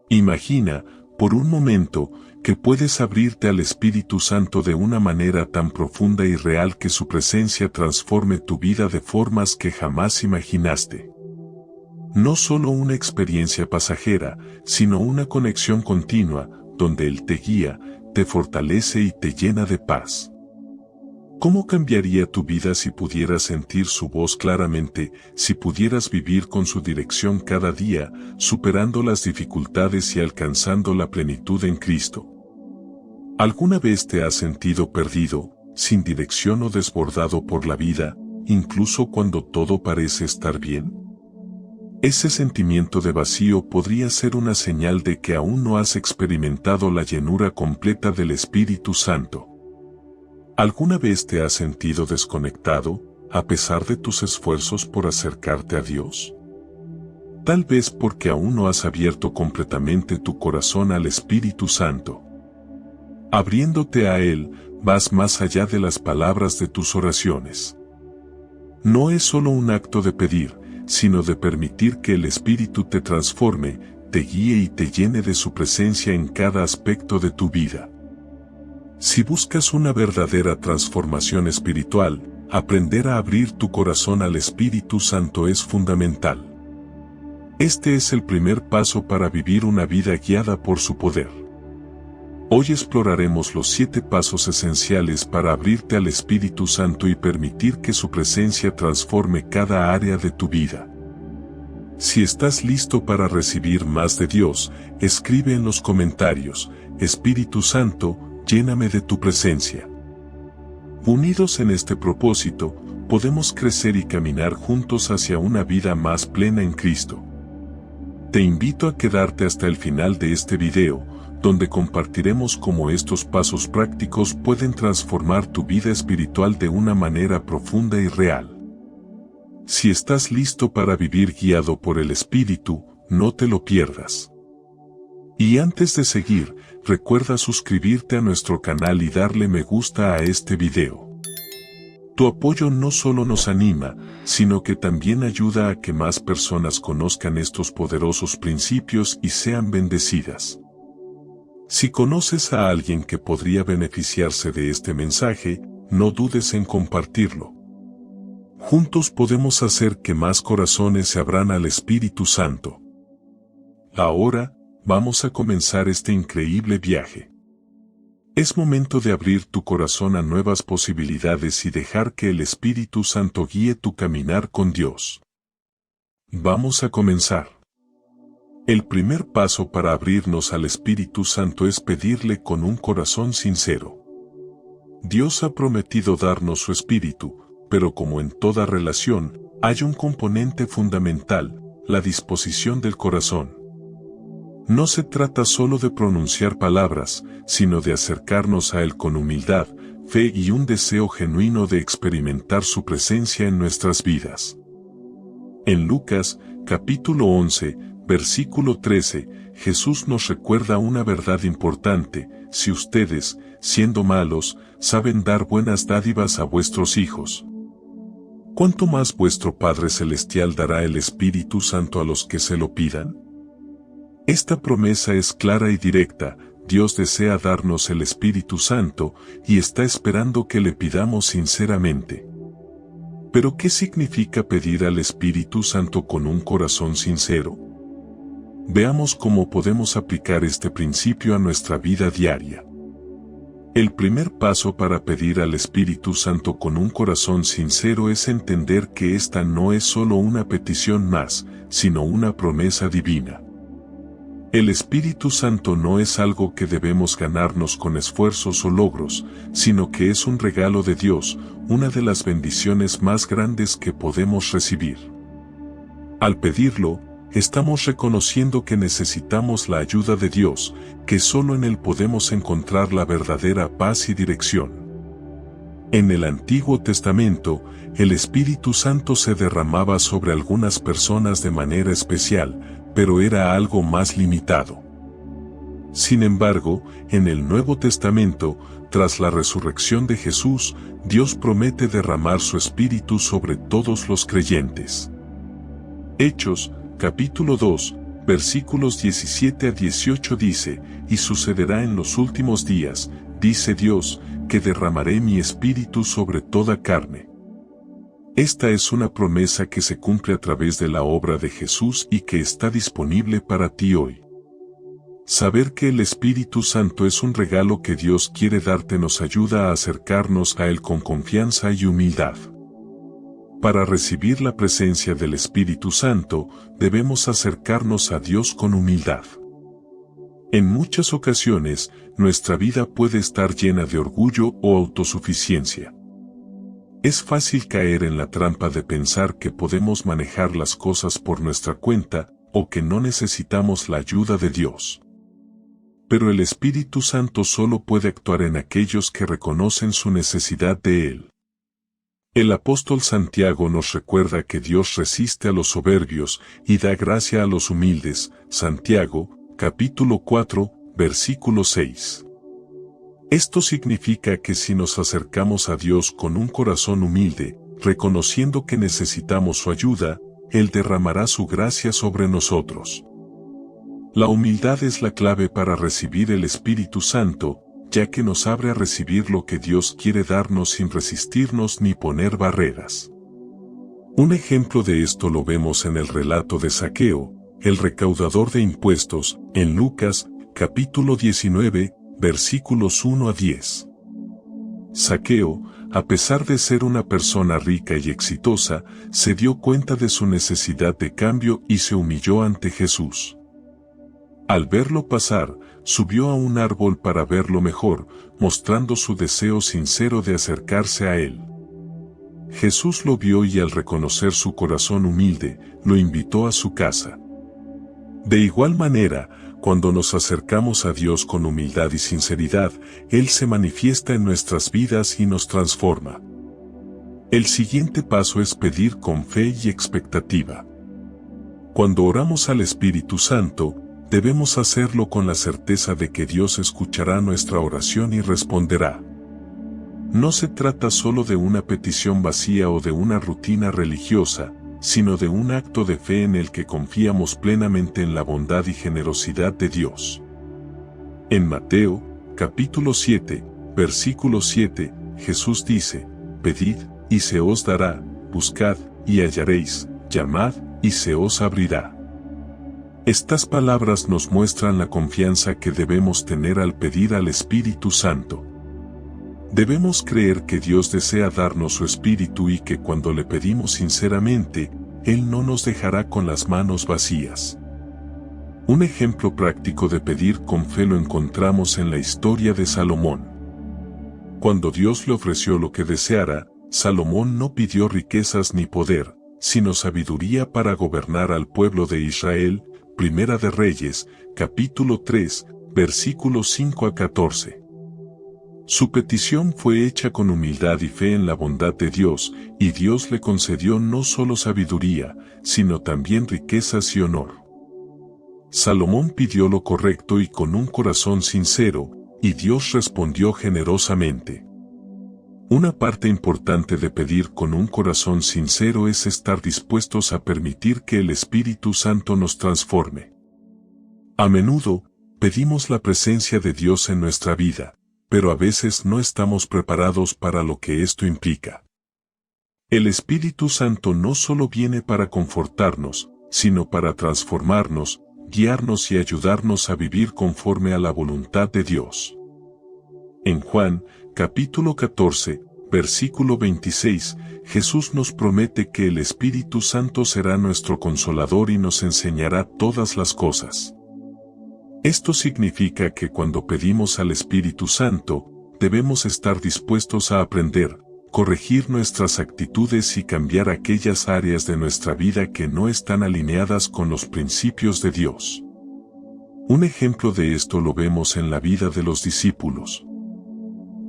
Imagina, por un momento, que puedes abrirte al Espíritu Santo de una manera tan profunda y real que su presencia transforme tu vida de formas que jamás imaginaste. No solo una experiencia pasajera, sino una conexión continua, donde Él te guía, te fortalece y te llena de paz. ¿Cómo cambiaría tu vida si pudieras sentir su voz claramente, si pudieras vivir con su dirección cada día, superando las dificultades y alcanzando la plenitud en Cristo? ¿Alguna vez te has sentido perdido, sin dirección o desbordado por la vida, incluso cuando todo parece estar bien? Ese sentimiento de vacío podría ser una señal de que aún no has experimentado la llenura completa del Espíritu Santo. ¿Alguna vez te has sentido desconectado, a pesar de tus esfuerzos por acercarte a Dios? Tal vez porque aún no has abierto completamente tu corazón al Espíritu Santo. Abriéndote a Él, vas más allá de las palabras de tus oraciones. No es solo un acto de pedir, sino de permitir que el Espíritu te transforme, te guíe y te llene de su presencia en cada aspecto de tu vida. Si buscas una verdadera transformación espiritual, aprender a abrir tu corazón al Espíritu Santo es fundamental. Este es el primer paso para vivir una vida guiada por su poder. Hoy exploraremos los 7 pasos esenciales para abrirte al Espíritu Santo y permitir que su presencia transforme cada área de tu vida. Si estás listo para recibir más de Dios, escribe en los comentarios: Espíritu Santo, lléname de tu presencia. Unidos en este propósito, podemos crecer y caminar juntos hacia una vida más plena en Cristo. Te invito a quedarte hasta el final de este video, donde compartiremos cómo estos pasos prácticos pueden transformar tu vida espiritual de una manera profunda y real. Si estás listo para vivir guiado por el Espíritu, no te lo pierdas. Y antes de seguir, recuerda suscribirte a nuestro canal y darle me gusta a este video. Tu apoyo no solo nos anima, sino que también ayuda a que más personas conozcan estos poderosos principios y sean bendecidas. Si conoces a alguien que podría beneficiarse de este mensaje, no dudes en compartirlo. Juntos podemos hacer que más corazones se abran al Espíritu Santo. Ahora, vamos a comenzar este increíble viaje. Es momento de abrir tu corazón a nuevas posibilidades y dejar que el Espíritu Santo guíe tu caminar con Dios. Vamos a comenzar. El primer paso para abrirnos al Espíritu Santo es pedirle con un corazón sincero. Dios ha prometido darnos su Espíritu, pero como en toda relación, hay un componente fundamental: la disposición del corazón. No se trata solo de pronunciar palabras, sino de acercarnos a Él con humildad, fe y un deseo genuino de experimentar su presencia en nuestras vidas. En Lucas, capítulo 11, versículo 13, Jesús nos recuerda una verdad importante: si ustedes, siendo malos, saben dar buenas dádivas a vuestros hijos, ¿cuánto más vuestro Padre Celestial dará el Espíritu Santo a los que se lo pidan? Esta promesa es clara y directa: Dios desea darnos el Espíritu Santo y está esperando que le pidamos sinceramente. ¿Pero qué significa pedir al Espíritu Santo con un corazón sincero? Veamos cómo podemos aplicar este principio a nuestra vida diaria. El primer paso para pedir al Espíritu Santo con un corazón sincero es entender que esta no es solo una petición más, sino una promesa divina. El Espíritu Santo no es algo que debemos ganarnos con esfuerzos o logros, sino que es un regalo de Dios, una de las bendiciones más grandes que podemos recibir. Al pedirlo, estamos reconociendo que necesitamos la ayuda de Dios, que solo en Él podemos encontrar la verdadera paz y dirección. En el Antiguo Testamento, el Espíritu Santo se derramaba sobre algunas personas de manera especial, pero era algo más limitado. Sin embargo, en el Nuevo Testamento, tras la resurrección de Jesús, Dios promete derramar su Espíritu sobre todos los creyentes. Hechos, capítulo 2, versículos 17 a 18 dice, y sucederá en los últimos días, dice Dios, que derramaré mi espíritu sobre toda carne. Esta es una promesa que se cumple a través de la obra de Jesús y que está disponible para ti hoy. Saber que el Espíritu Santo es un regalo que Dios quiere darte nos ayuda a acercarnos a Él con confianza y humildad. Para recibir la presencia del Espíritu Santo, debemos acercarnos a Dios con humildad. En muchas ocasiones, nuestra vida puede estar llena de orgullo o autosuficiencia. Es fácil caer en la trampa de pensar que podemos manejar las cosas por nuestra cuenta o que no necesitamos la ayuda de Dios. Pero el Espíritu Santo solo puede actuar en aquellos que reconocen su necesidad de Él. El apóstol Santiago nos recuerda que Dios resiste a los soberbios y da gracia a los humildes. Santiago, capítulo 4, versículo 6. Esto significa que si nos acercamos a Dios con un corazón humilde, reconociendo que necesitamos su ayuda, Él derramará su gracia sobre nosotros. La humildad es la clave para recibir el Espíritu Santo, ya que nos abre a recibir lo que Dios quiere darnos sin resistirnos ni poner barreras. Un ejemplo de esto lo vemos en el relato de Zaqueo, el recaudador de impuestos, en Lucas, capítulo 19, versículos 1 a 10. Zaqueo, a pesar de ser una persona rica y exitosa, se dio cuenta de su necesidad de cambio y se humilló ante Jesús. Al verlo pasar, subió a un árbol para verlo mejor, mostrando su deseo sincero de acercarse a él. Jesús lo vio y al reconocer su corazón humilde, lo invitó a su casa. De igual manera, cuando nos acercamos a Dios con humildad y sinceridad, Él se manifiesta en nuestras vidas y nos transforma. El siguiente paso es pedir con fe y expectativa. Cuando oramos al Espíritu Santo, debemos hacerlo con la certeza de que Dios escuchará nuestra oración y responderá. No se trata solo de una petición vacía o de una rutina religiosa, sino de un acto de fe en el que confiamos plenamente en la bondad y generosidad de Dios. En Mateo, capítulo 7, versículo 7, Jesús dice, «Pedid, y se os dará, buscad, y hallaréis, llamad, y se os abrirá». Estas palabras nos muestran la confianza que debemos tener al pedir al Espíritu Santo. Debemos creer que Dios desea darnos su Espíritu y que cuando le pedimos sinceramente, Él no nos dejará con las manos vacías. Un ejemplo práctico de pedir con fe lo encontramos en la historia de Salomón. Cuando Dios le ofreció lo que deseara, Salomón no pidió riquezas ni poder, sino sabiduría para gobernar al pueblo de Israel. Primera de Reyes, capítulo 3, versículos 5 a 14. Su petición fue hecha con humildad y fe en la bondad de Dios, y Dios le concedió no solo sabiduría, sino también riquezas y honor. Salomón pidió lo correcto y con un corazón sincero, y Dios respondió generosamente. Una parte importante de pedir con un corazón sincero es estar dispuestos a permitir que el Espíritu Santo nos transforme. A menudo, pedimos la presencia de Dios en nuestra vida, pero a veces no estamos preparados para lo que esto implica. El Espíritu Santo no solo viene para confortarnos, sino para transformarnos, guiarnos y ayudarnos a vivir conforme a la voluntad de Dios. En Juan, capítulo 14, versículo 26, Jesús nos promete que el Espíritu Santo será nuestro consolador y nos enseñará todas las cosas. Esto significa que cuando pedimos al Espíritu Santo, debemos estar dispuestos a aprender, corregir nuestras actitudes y cambiar aquellas áreas de nuestra vida que no están alineadas con los principios de Dios. Un ejemplo de esto lo vemos en la vida de los discípulos.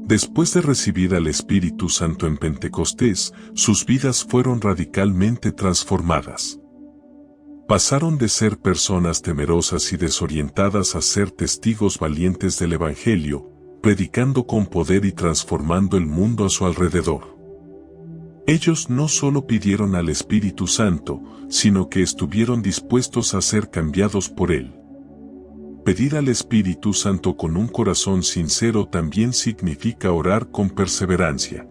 Después de recibir al Espíritu Santo en Pentecostés, sus vidas fueron radicalmente transformadas. Pasaron de ser personas temerosas y desorientadas a ser testigos valientes del Evangelio, predicando con poder y transformando el mundo a su alrededor. Ellos no solo pidieron al Espíritu Santo, sino que estuvieron dispuestos a ser cambiados por Él. Pedir al Espíritu Santo con un corazón sincero también significa orar con perseverancia.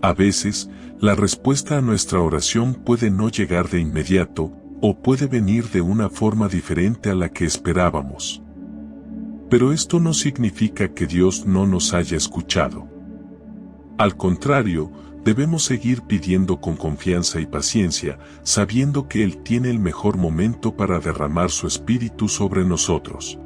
A veces, la respuesta a nuestra oración puede no llegar de inmediato, o puede venir de una forma diferente a la que esperábamos. Pero esto no significa que Dios no nos haya escuchado. Al contrario, debemos seguir pidiendo con confianza y paciencia, sabiendo que Él tiene el mejor momento para derramar su Espíritu sobre nosotros.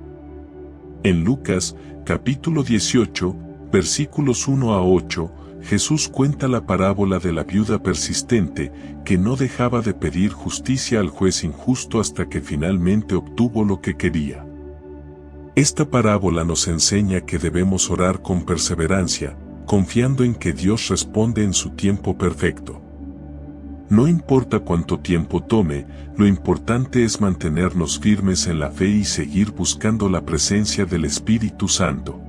En Lucas, capítulo 18, versículos 1 a 8, Jesús cuenta la parábola de la viuda persistente, que no dejaba de pedir justicia al juez injusto hasta que finalmente obtuvo lo que quería. Esta parábola nos enseña que debemos orar con perseverancia, confiando en que Dios responde en su tiempo perfecto. No importa cuánto tiempo tome, lo importante es mantenernos firmes en la fe y seguir buscando la presencia del Espíritu Santo.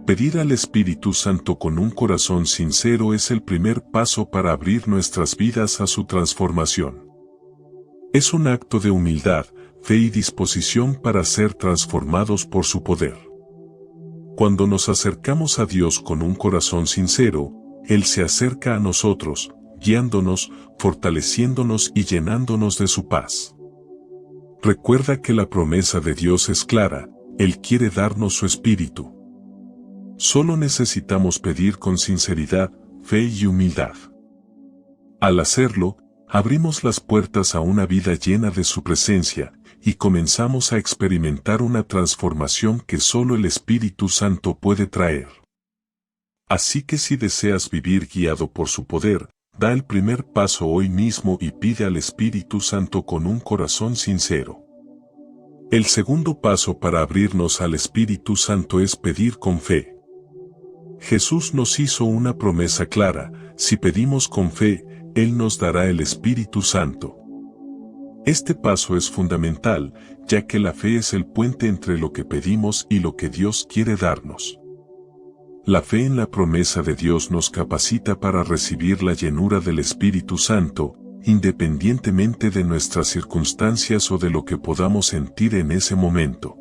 Pedir al Espíritu Santo con un corazón sincero es el primer paso para abrir nuestras vidas a su transformación. Es un acto de humildad, fe y disposición para ser transformados por su poder. Cuando nos acercamos a Dios con un corazón sincero, Él se acerca a nosotros, guiándonos, fortaleciéndonos y llenándonos de su paz. Recuerda que la promesa de Dios es clara, Él quiere darnos su Espíritu. Solo necesitamos pedir con sinceridad, fe y humildad. Al hacerlo, abrimos las puertas a una vida llena de su presencia, y comenzamos a experimentar una transformación que solo el Espíritu Santo puede traer. Así que si deseas vivir guiado por su poder, da el primer paso hoy mismo y pide al Espíritu Santo con un corazón sincero. El segundo paso para abrirnos al Espíritu Santo es pedir con fe. Jesús nos hizo una promesa clara: si pedimos con fe, Él nos dará el Espíritu Santo. Este paso es fundamental, ya que la fe es el puente entre lo que pedimos y lo que Dios quiere darnos. La fe en la promesa de Dios nos capacita para recibir la llenura del Espíritu Santo, independientemente de nuestras circunstancias o de lo que podamos sentir en ese momento.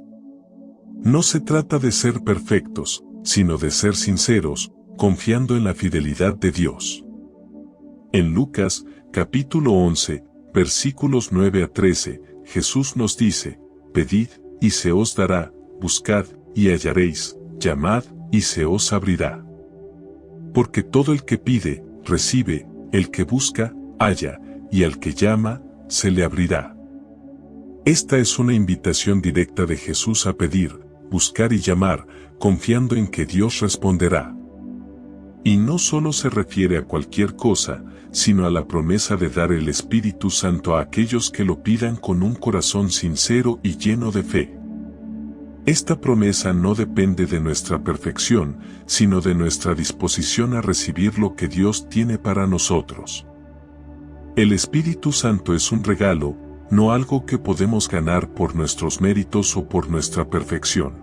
No se trata de ser perfectos, sino de ser sinceros, confiando en la fidelidad de Dios. En Lucas, capítulo 11, versículos 9 a 13, Jesús nos dice: pedid, y se os dará; buscad, y hallaréis; llamad, y se os abrirá. Porque todo el que pide, recibe; el que busca, halla; y al que llama, se le abrirá. Esta es una invitación directa de Jesús a pedir, buscar y llamar, confiando en que Dios responderá. Y no solo se refiere a cualquier cosa, sino a la promesa de dar el Espíritu Santo a aquellos que lo pidan con un corazón sincero y lleno de fe. Esta promesa no depende de nuestra perfección, sino de nuestra disposición a recibir lo que Dios tiene para nosotros. El Espíritu Santo es un regalo, no algo que podemos ganar por nuestros méritos o por nuestra perfección.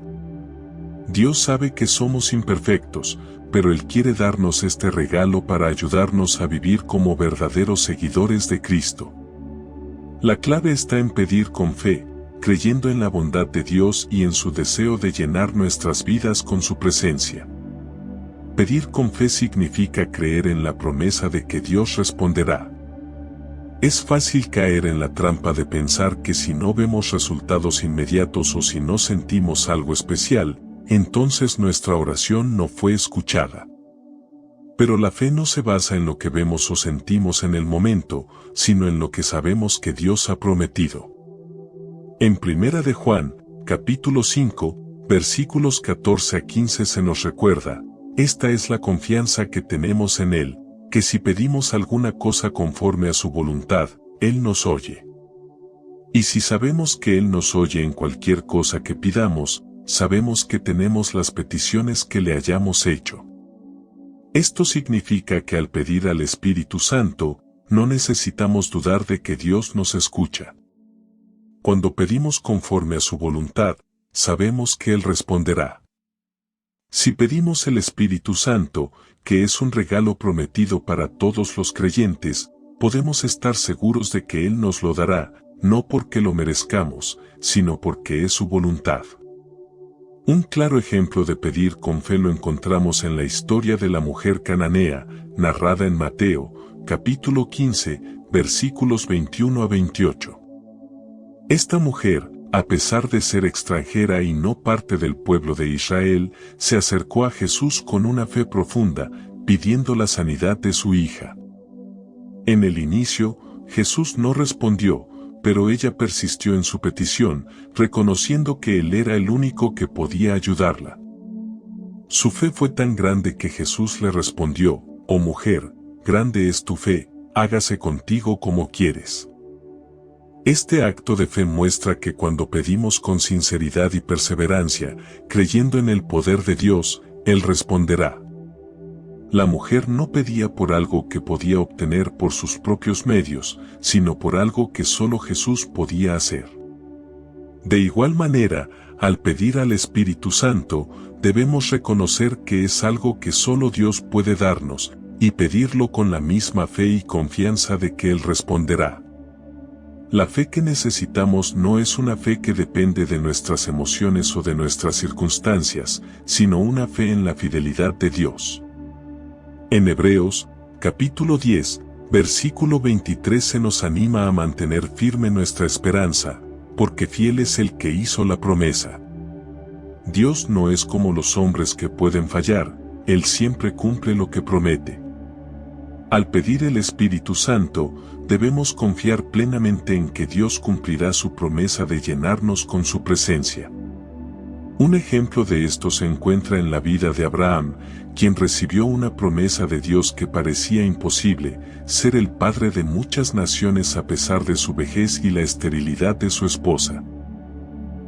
Dios sabe que somos imperfectos, pero Él quiere darnos este regalo para ayudarnos a vivir como verdaderos seguidores de Cristo. La clave está en pedir con fe, creyendo en la bondad de Dios y en su deseo de llenar nuestras vidas con su presencia. Pedir con fe significa creer en la promesa de que Dios responderá. Es fácil caer en la trampa de pensar que si no vemos resultados inmediatos o si no sentimos algo especial, entonces nuestra oración no fue escuchada. Pero la fe no se basa en lo que vemos o sentimos en el momento, sino en lo que sabemos que Dios ha prometido. En 1 de Juan, capítulo 5, versículos 14 a 15 se nos recuerda: esta es la confianza que tenemos en Él, que si pedimos alguna cosa conforme a su voluntad, Él nos oye. Y si sabemos que Él nos oye en cualquier cosa que pidamos, sabemos que tenemos las peticiones que le hayamos hecho. Esto significa que al pedir al Espíritu Santo, no necesitamos dudar de que Dios nos escucha. Cuando pedimos conforme a su voluntad, sabemos que Él responderá. Si pedimos el Espíritu Santo, que es un regalo prometido para todos los creyentes, podemos estar seguros de que Él nos lo dará, no porque lo merezcamos, sino porque es su voluntad. Un claro ejemplo de pedir con fe lo encontramos en la historia de la mujer cananea, narrada en Mateo, capítulo 15, versículos 21 a 28. Esta mujer, a pesar de ser extranjera y no parte del pueblo de Israel, se acercó a Jesús con una fe profunda, pidiendo la sanidad de su hija. En el inicio, Jesús no respondió, pero ella persistió en su petición, reconociendo que Él era el único que podía ayudarla. Su fe fue tan grande que Jesús le respondió: «Oh mujer, grande es tu fe, hágase contigo como quieres». Este acto de fe muestra que cuando pedimos con sinceridad y perseverancia, creyendo en el poder de Dios, Él responderá. La mujer no pedía por algo que podía obtener por sus propios medios, sino por algo que solo Jesús podía hacer. De igual manera, al pedir al Espíritu Santo, debemos reconocer que es algo que solo Dios puede darnos, y pedirlo con la misma fe y confianza de que Él responderá. La fe que necesitamos no es una fe que depende de nuestras emociones o de nuestras circunstancias, sino una fe en la fidelidad de Dios. En Hebreos, capítulo 10, versículo 23 se nos anima a mantener firme nuestra esperanza, porque fiel es el que hizo la promesa. Dios no es como los hombres que pueden fallar, Él siempre cumple lo que promete. Al pedir el Espíritu Santo, debemos confiar plenamente en que Dios cumplirá su promesa de llenarnos con su presencia. Un ejemplo de esto se encuentra en la vida de Abraham, quien recibió una promesa de Dios que parecía imposible, ser el padre de muchas naciones a pesar de su vejez y la esterilidad de su esposa.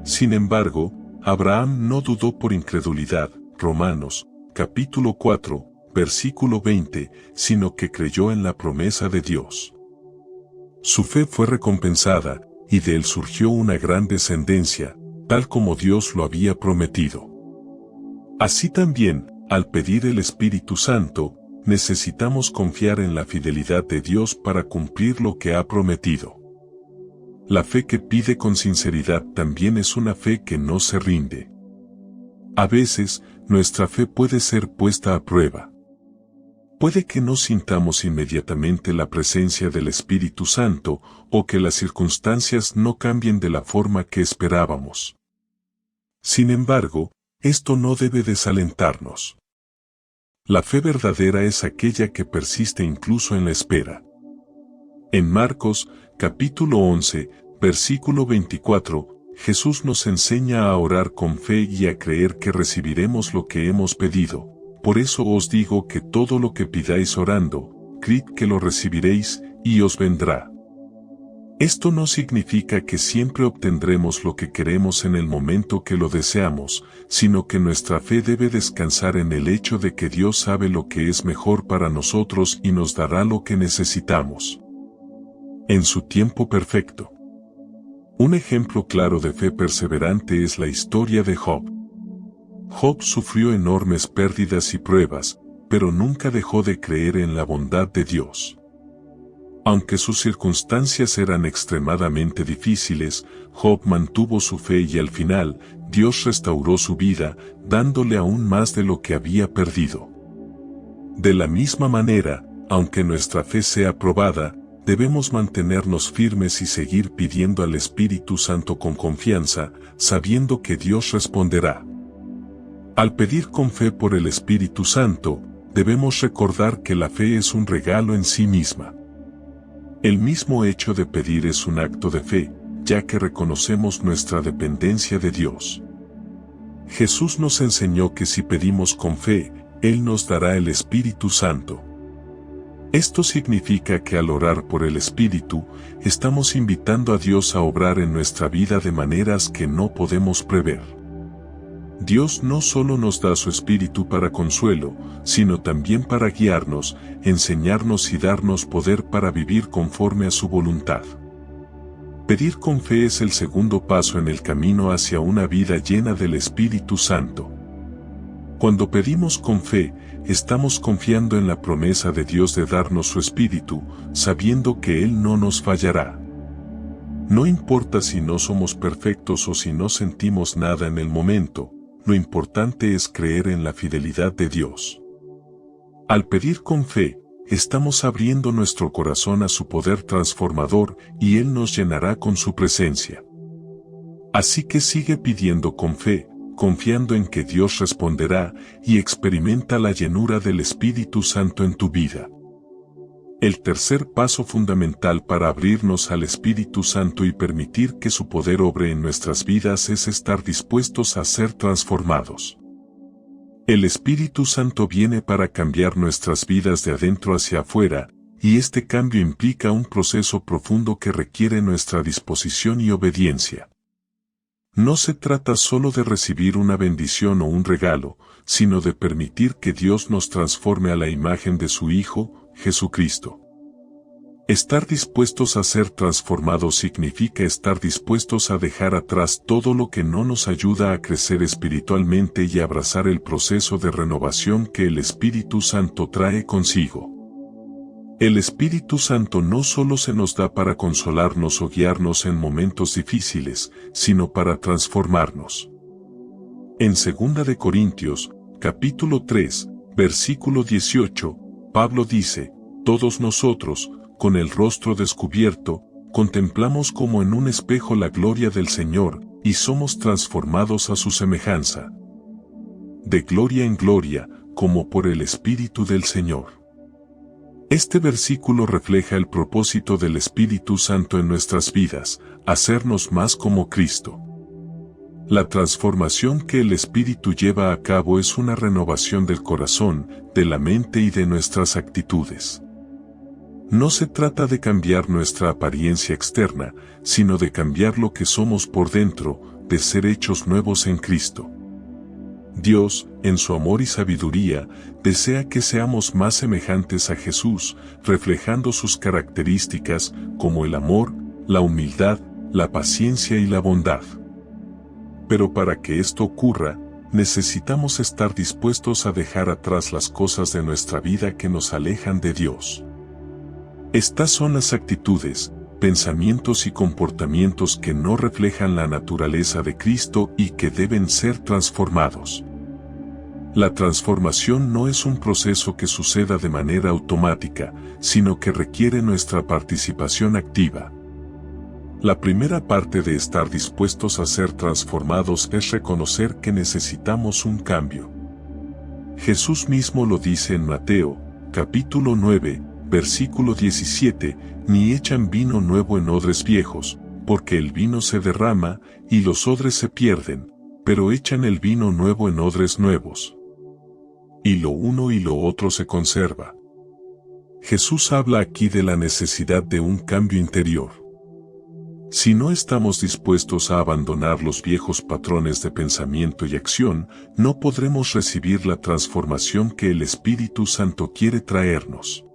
Sin embargo, Abraham no dudó por incredulidad, Romanos, capítulo 4, versículo 20, sino que creyó en la promesa de Dios. Su fe fue recompensada, y de él surgió una gran descendencia, tal como Dios lo había prometido. Así también, al pedir el Espíritu Santo, necesitamos confiar en la fidelidad de Dios para cumplir lo que ha prometido. La fe que pide con sinceridad también es una fe que no se rinde. A veces, nuestra fe puede ser puesta a prueba. Puede que no sintamos inmediatamente la presencia del Espíritu Santo, o que las circunstancias no cambien de la forma que esperábamos. Sin embargo, esto no debe desalentarnos. La fe verdadera es aquella que persiste incluso en la espera. En Marcos, capítulo 11, versículo 24, Jesús nos enseña a orar con fe y a creer que recibiremos lo que hemos pedido. Por eso os digo que todo lo que pidáis orando, creed que lo recibiréis, y os vendrá. Esto no significa que siempre obtendremos lo que queremos en el momento que lo deseamos, sino que nuestra fe debe descansar en el hecho de que Dios sabe lo que es mejor para nosotros y nos dará lo que necesitamos. En su tiempo perfecto. Un ejemplo claro de fe perseverante es la historia de Job. Job sufrió enormes pérdidas y pruebas, pero nunca dejó de creer en la bondad de Dios. Aunque sus circunstancias eran extremadamente difíciles, Job mantuvo su fe y al final, Dios restauró su vida, dándole aún más de lo que había perdido. De la misma manera, aunque nuestra fe sea probada, debemos mantenernos firmes y seguir pidiendo al Espíritu Santo con confianza, sabiendo que Dios responderá. Al pedir con fe por el Espíritu Santo, debemos recordar que la fe es un regalo en sí misma. El mismo hecho de pedir es un acto de fe, ya que reconocemos nuestra dependencia de Dios. Jesús nos enseñó que si pedimos con fe, Él nos dará el Espíritu Santo. Esto significa que al orar por el Espíritu, estamos invitando a Dios a obrar en nuestra vida de maneras que no podemos prever. Dios no solo nos da su Espíritu para consuelo, sino también para guiarnos, enseñarnos y darnos poder para vivir conforme a su voluntad. Pedir con fe es el segundo paso en el camino hacia una vida llena del Espíritu Santo. Cuando pedimos con fe, estamos confiando en la promesa de Dios de darnos su Espíritu, sabiendo que Él no nos fallará. No importa si no somos perfectos o si no sentimos nada en el momento, lo importante es creer en la fidelidad de Dios. Al pedir con fe, estamos abriendo nuestro corazón a su poder transformador y Él nos llenará con su presencia. Así que sigue pidiendo con fe, confiando en que Dios responderá y experimenta la llenura del Espíritu Santo en tu vida. El tercer paso fundamental para abrirnos al Espíritu Santo y permitir que su poder obre en nuestras vidas es estar dispuestos a ser transformados. El Espíritu Santo viene para cambiar nuestras vidas de adentro hacia afuera, y este cambio implica un proceso profundo que requiere nuestra disposición y obediencia. No se trata solo de recibir una bendición o un regalo, sino de permitir que Dios nos transforme a la imagen de su Hijo, Jesucristo. Estar dispuestos a ser transformados significa estar dispuestos a dejar atrás todo lo que no nos ayuda a crecer espiritualmente y abrazar el proceso de renovación que el Espíritu Santo trae consigo. El Espíritu Santo no solo se nos da para consolarnos o guiarnos en momentos difíciles, sino para transformarnos. En 2 de Corintios, capítulo 3, versículo 18, Pablo dice, todos nosotros, con el rostro descubierto, contemplamos como en un espejo la gloria del Señor, y somos transformados a su semejanza. De gloria en gloria, como por el Espíritu del Señor. Este versículo refleja el propósito del Espíritu Santo en nuestras vidas, hacernos más como Cristo. La transformación que el Espíritu lleva a cabo es una renovación del corazón, de la mente y de nuestras actitudes. No se trata de cambiar nuestra apariencia externa, sino de cambiar lo que somos por dentro, de ser hechos nuevos en Cristo. Dios, en su amor y sabiduría, desea que seamos más semejantes a Jesús, reflejando sus características como el amor, la humildad, la paciencia y la bondad. Pero para que esto ocurra, necesitamos estar dispuestos a dejar atrás las cosas de nuestra vida que nos alejan de Dios. Estas son las actitudes, pensamientos y comportamientos que no reflejan la naturaleza de Cristo y que deben ser transformados. La transformación no es un proceso que suceda de manera automática, sino que requiere nuestra participación activa. La primera parte de estar dispuestos a ser transformados es reconocer que necesitamos un cambio. Jesús mismo lo dice en Mateo, capítulo 9, versículo 17, ni echan vino nuevo en odres viejos, porque el vino se derrama, y los odres se pierden, pero echan el vino nuevo en odres nuevos. Y lo uno y lo otro se conserva. Jesús habla aquí de la necesidad de un cambio interior. Si no estamos dispuestos a abandonar los viejos patrones de pensamiento y acción, no podremos recibir la transformación que el Espíritu Santo quiere traernos.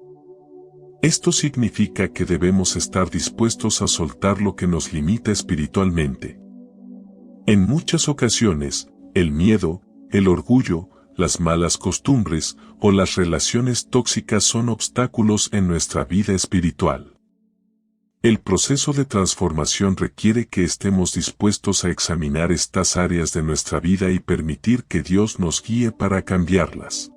Esto significa que debemos estar dispuestos a soltar lo que nos limita espiritualmente. En muchas ocasiones, el miedo, el orgullo, las malas costumbres o las relaciones tóxicas son obstáculos en nuestra vida espiritual. El proceso de transformación requiere que estemos dispuestos a examinar estas áreas de nuestra vida y permitir que Dios nos guíe para cambiarlas.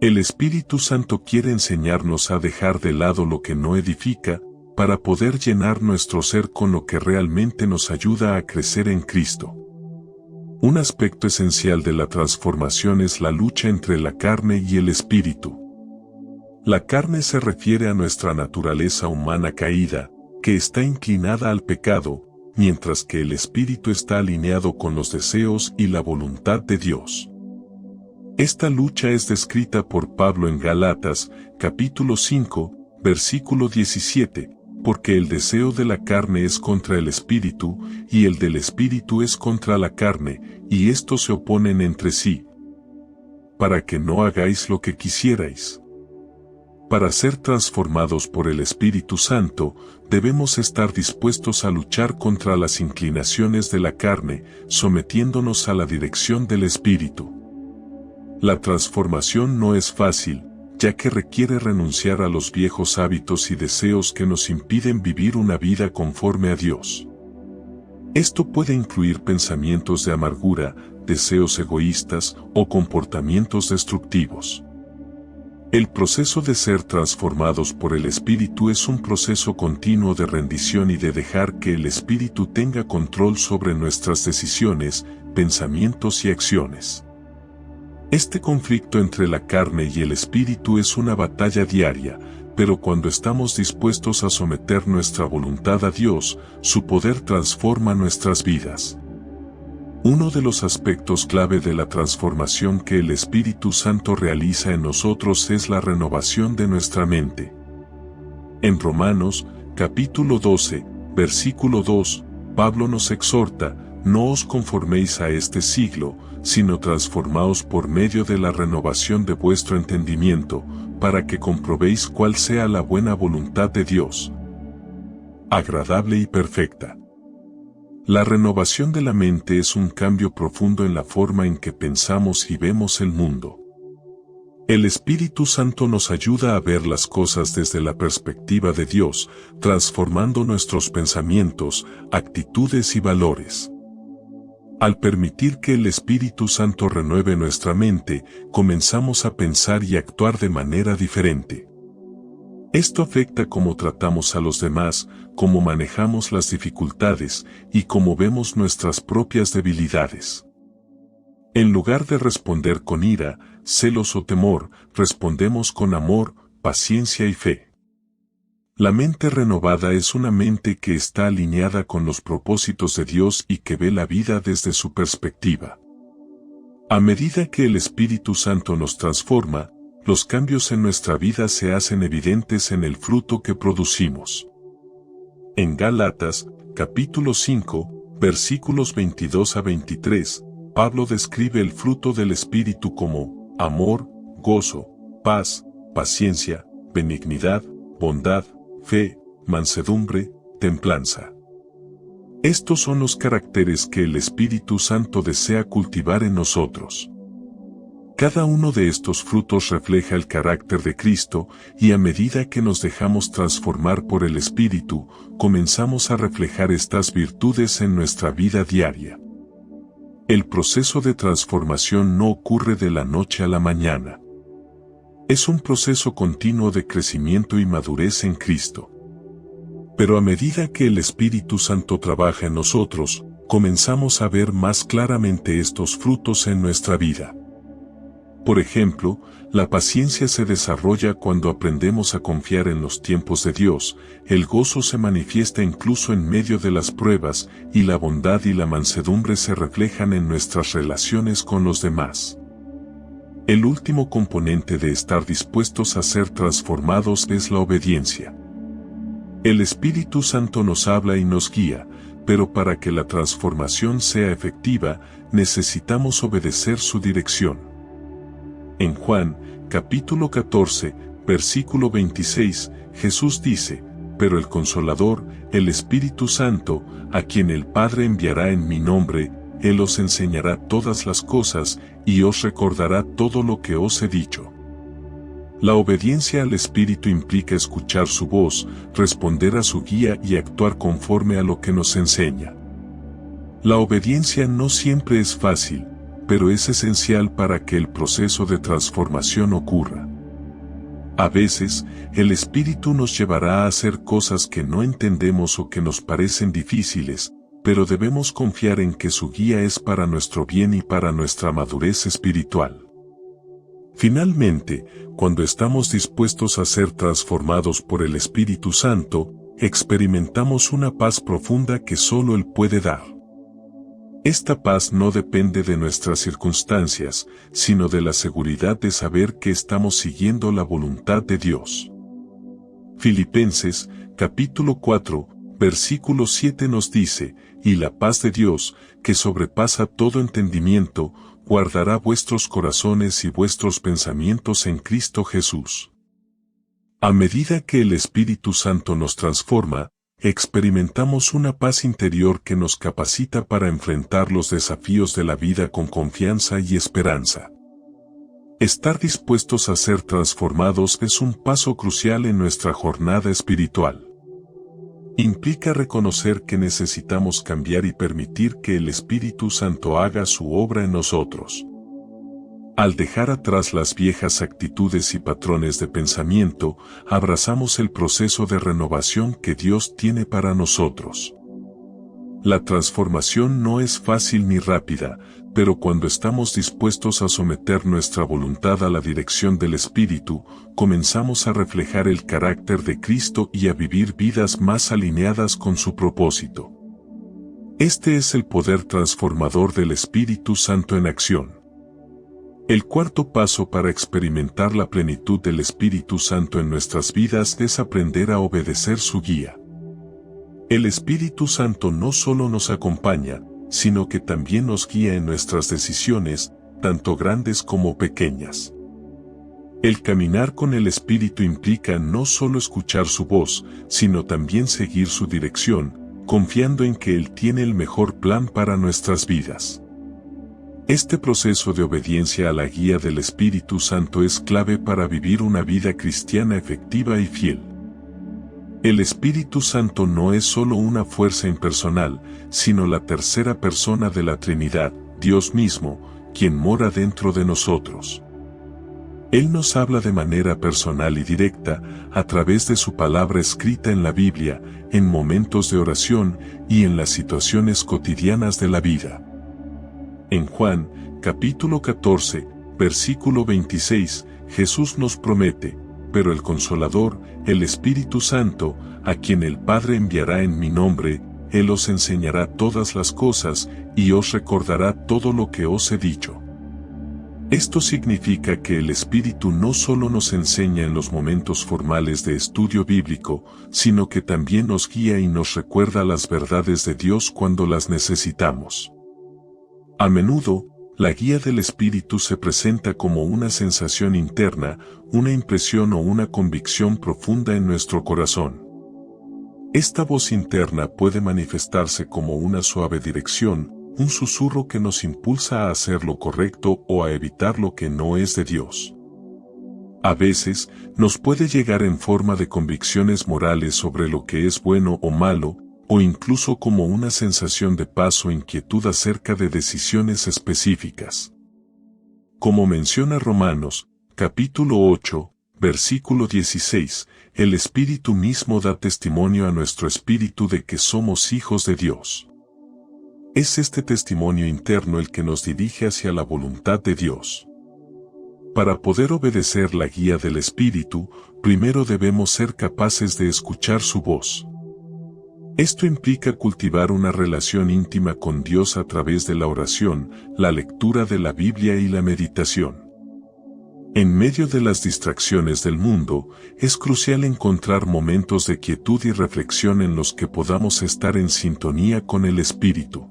El Espíritu Santo quiere enseñarnos a dejar de lado lo que no edifica, para poder llenar nuestro ser con lo que realmente nos ayuda a crecer en Cristo. Un aspecto esencial de la transformación es la lucha entre la carne y el Espíritu. La carne se refiere a nuestra naturaleza humana caída, que está inclinada al pecado, mientras que el Espíritu está alineado con los deseos y la voluntad de Dios. Esta lucha es descrita por Pablo en Gálatas, capítulo 5, versículo 17, porque el deseo de la carne es contra el Espíritu, y el del Espíritu es contra la carne, y estos se oponen entre sí, para que no hagáis lo que quisierais. Para ser transformados por el Espíritu Santo, debemos estar dispuestos a luchar contra las inclinaciones de la carne, sometiéndonos a la dirección del Espíritu. La transformación no es fácil, ya que requiere renunciar a los viejos hábitos y deseos que nos impiden vivir una vida conforme a Dios. Esto puede incluir pensamientos de amargura, deseos egoístas o comportamientos destructivos. El proceso de ser transformados por el Espíritu es un proceso continuo de rendición y de dejar que el Espíritu tenga control sobre nuestras decisiones, pensamientos y acciones. Este conflicto entre la carne y el Espíritu es una batalla diaria, pero cuando estamos dispuestos a someter nuestra voluntad a Dios, su poder transforma nuestras vidas. Uno de los aspectos clave de la transformación que el Espíritu Santo realiza en nosotros es la renovación de nuestra mente. En Romanos, capítulo 12, versículo 2, Pablo nos exhorta: no os conforméis a este siglo, sino transformaos por medio de la renovación de vuestro entendimiento, para que comprobéis cuál sea la buena voluntad de Dios, agradable y perfecta. La renovación de la mente es un cambio profundo en la forma en que pensamos y vemos el mundo. El Espíritu Santo nos ayuda a ver las cosas desde la perspectiva de Dios, transformando nuestros pensamientos, actitudes y valores. Al permitir que el Espíritu Santo renueve nuestra mente, comenzamos a pensar y actuar de manera diferente. Esto afecta cómo tratamos a los demás, cómo manejamos las dificultades y cómo vemos nuestras propias debilidades. En lugar de responder con ira, celos o temor, respondemos con amor, paciencia y fe. La mente renovada es una mente que está alineada con los propósitos de Dios y que ve la vida desde su perspectiva. A medida que el Espíritu Santo nos transforma, los cambios en nuestra vida se hacen evidentes en el fruto que producimos. En Gálatas, capítulo 5, versículos 22 a 23, Pablo describe el fruto del Espíritu como amor, gozo, paz, paciencia, benignidad, bondad, fe, mansedumbre, templanza. Estos son los caracteres que el Espíritu Santo desea cultivar en nosotros. Cada uno de estos frutos refleja el carácter de Cristo, y a medida que nos dejamos transformar por el Espíritu, comenzamos a reflejar estas virtudes en nuestra vida diaria. El proceso de transformación no ocurre de la noche a la mañana. Es un proceso continuo de crecimiento y madurez en Cristo. Pero a medida que el Espíritu Santo trabaja en nosotros, comenzamos a ver más claramente estos frutos en nuestra vida. Por ejemplo, la paciencia se desarrolla cuando aprendemos a confiar en los tiempos de Dios, el gozo se manifiesta incluso en medio de las pruebas, y la bondad y la mansedumbre se reflejan en nuestras relaciones con los demás. El último componente de estar dispuestos a ser transformados es la obediencia. El Espíritu Santo nos habla y nos guía, pero para que la transformación sea efectiva, necesitamos obedecer su dirección. En Juan, capítulo 14, versículo 26, Jesús dice: pero el Consolador, el Espíritu Santo, a quien el Padre enviará en mi nombre, Él os enseñará todas las cosas, y os recordará todo lo que os he dicho. La obediencia al Espíritu implica escuchar su voz, responder a su guía y actuar conforme a lo que nos enseña. La obediencia no siempre es fácil, pero es esencial para que el proceso de transformación ocurra. A veces, el Espíritu nos llevará a hacer cosas que no entendemos o que nos parecen difíciles, pero debemos confiar en que su guía es para nuestro bien y para nuestra madurez espiritual. Finalmente, cuando estamos dispuestos a ser transformados por el Espíritu Santo, experimentamos una paz profunda que solo Él puede dar. Esta paz no depende de nuestras circunstancias, sino de la seguridad de saber que estamos siguiendo la voluntad de Dios. Filipenses, capítulo 4, versículo 7 nos dice: y la paz de Dios, que sobrepasa todo entendimiento, guardará vuestros corazones y vuestros pensamientos en Cristo Jesús. A medida que el Espíritu Santo nos transforma, experimentamos una paz interior que nos capacita para enfrentar los desafíos de la vida con confianza y esperanza. Estar dispuestos a ser transformados es un paso crucial en nuestra jornada espiritual. Implica reconocer que necesitamos cambiar y permitir que el Espíritu Santo haga su obra en nosotros. Al dejar atrás las viejas actitudes y patrones de pensamiento, abrazamos el proceso de renovación que Dios tiene para nosotros. La transformación no es fácil ni rápida, pero cuando estamos dispuestos a someter nuestra voluntad a la dirección del Espíritu, comenzamos a reflejar el carácter de Cristo y a vivir vidas más alineadas con su propósito. Este es el poder transformador del Espíritu Santo en acción. El cuarto paso para experimentar la plenitud del Espíritu Santo en nuestras vidas es aprender a obedecer su guía. El Espíritu Santo no solo nos acompaña, sino que también nos guía en nuestras decisiones, tanto grandes como pequeñas. El caminar con el Espíritu implica no solo escuchar su voz, sino también seguir su dirección, confiando en que Él tiene el mejor plan para nuestras vidas. Este proceso de obediencia a la guía del Espíritu Santo es clave para vivir una vida cristiana efectiva y fiel. El Espíritu Santo no es solo una fuerza impersonal, sino la tercera persona de la Trinidad, Dios mismo, quien mora dentro de nosotros. Él nos habla de manera personal y directa, a través de su palabra escrita en la Biblia, en momentos de oración y en las situaciones cotidianas de la vida. En Juan, capítulo 14, versículo 26, Jesús nos promete: pero el Consolador, el Espíritu Santo, a quien el Padre enviará en mi nombre, Él os enseñará todas las cosas, y os recordará todo lo que os he dicho. Esto significa que el Espíritu no solo nos enseña en los momentos formales de estudio bíblico, sino que también nos guía y nos recuerda las verdades de Dios cuando las necesitamos. A menudo, la guía del Espíritu se presenta como una sensación interna, una impresión o una convicción profunda en nuestro corazón. Esta voz interna puede manifestarse como una suave dirección, un susurro que nos impulsa a hacer lo correcto o a evitar lo que no es de Dios. A veces, nos puede llegar en forma de convicciones morales sobre lo que es bueno o malo, o incluso como una sensación de paz o inquietud acerca de decisiones específicas. Como menciona Romanos, capítulo 8, versículo 16, el Espíritu mismo da testimonio a nuestro espíritu de que somos hijos de Dios. Es este testimonio interno el que nos dirige hacia la voluntad de Dios. Para poder obedecer la guía del Espíritu, primero debemos ser capaces de escuchar su voz. Esto implica cultivar una relación íntima con Dios a través de la oración, la lectura de la Biblia y la meditación. En medio de las distracciones del mundo, es crucial encontrar momentos de quietud y reflexión en los que podamos estar en sintonía con el Espíritu.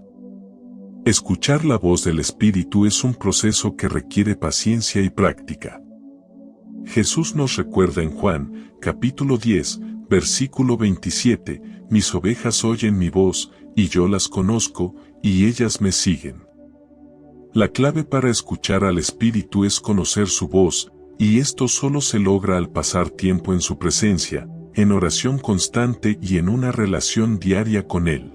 Escuchar la voz del Espíritu es un proceso que requiere paciencia y práctica. Jesús nos recuerda en Juan, capítulo 10, versículo 27, mis ovejas oyen mi voz, y yo las conozco, y ellas me siguen. La clave para escuchar al Espíritu es conocer su voz, y esto solo se logra al pasar tiempo en su presencia, en oración constante y en una relación diaria con Él.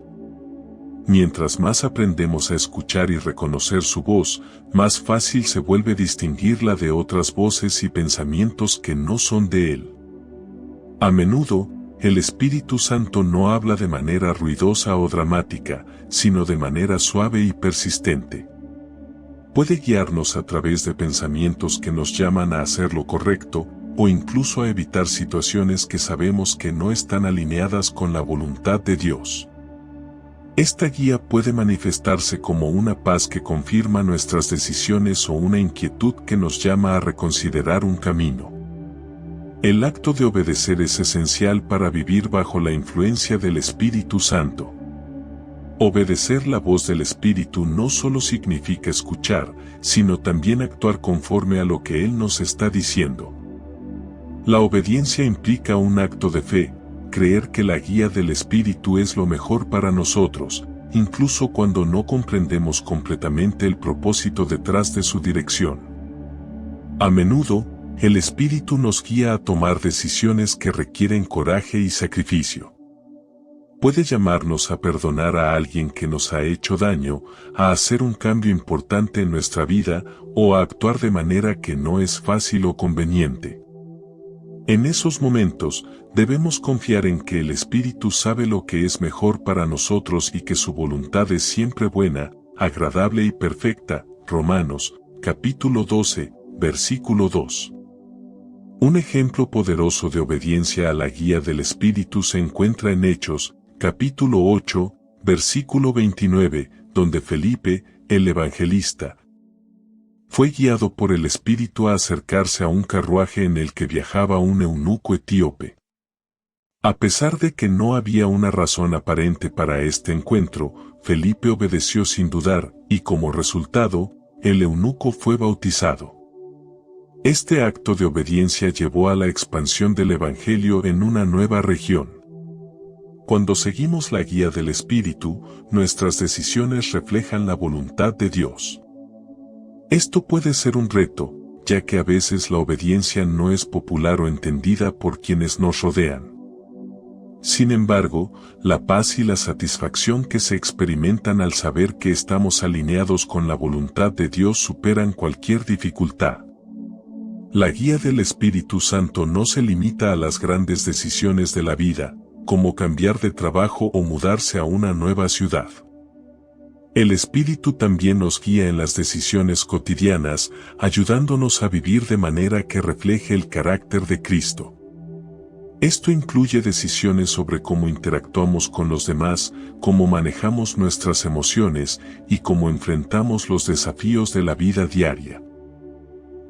Mientras más aprendemos a escuchar y reconocer su voz, más fácil se vuelve distinguirla de otras voces y pensamientos que no son de Él. A menudo, el Espíritu Santo no habla de manera ruidosa o dramática, sino de manera suave y persistente. Puede guiarnos a través de pensamientos que nos llaman a hacer lo correcto, o incluso a evitar situaciones que sabemos que no están alineadas con la voluntad de Dios. Esta guía puede manifestarse como una paz que confirma nuestras decisiones o una inquietud que nos llama a reconsiderar un camino. El acto de obedecer es esencial para vivir bajo la influencia del Espíritu Santo. Obedecer la voz del Espíritu no solo significa escuchar, sino también actuar conforme a lo que Él nos está diciendo. La obediencia implica un acto de fe, creer que la guía del Espíritu es lo mejor para nosotros, incluso cuando no comprendemos completamente el propósito detrás de su dirección. A menudo, el Espíritu nos guía a tomar decisiones que requieren coraje y sacrificio. Puede llamarnos a perdonar a alguien que nos ha hecho daño, a hacer un cambio importante en nuestra vida o a actuar de manera que no es fácil o conveniente. En esos momentos, debemos confiar en que el Espíritu sabe lo que es mejor para nosotros y que su voluntad es siempre buena, agradable y perfecta. Romanos, capítulo 12, versículo 2. Un ejemplo poderoso de obediencia a la guía del Espíritu se encuentra en Hechos, capítulo 8, versículo 29, donde Felipe, el evangelista, fue guiado por el Espíritu a acercarse a un carruaje en el que viajaba un eunuco etíope. A pesar de que no había una razón aparente para este encuentro, Felipe obedeció sin dudar, y como resultado, el eunuco fue bautizado. Este acto de obediencia llevó a la expansión del Evangelio en una nueva región. Cuando seguimos la guía del Espíritu, nuestras decisiones reflejan la voluntad de Dios. Esto puede ser un reto, ya que a veces la obediencia no es popular o entendida por quienes nos rodean. Sin embargo, la paz y la satisfacción que se experimentan al saber que estamos alineados con la voluntad de Dios superan cualquier dificultad. La guía del Espíritu Santo no se limita a las grandes decisiones de la vida, como cambiar de trabajo o mudarse a una nueva ciudad. El Espíritu también nos guía en las decisiones cotidianas, ayudándonos a vivir de manera que refleje el carácter de Cristo. Esto incluye decisiones sobre cómo interactuamos con los demás, cómo manejamos nuestras emociones y cómo enfrentamos los desafíos de la vida diaria.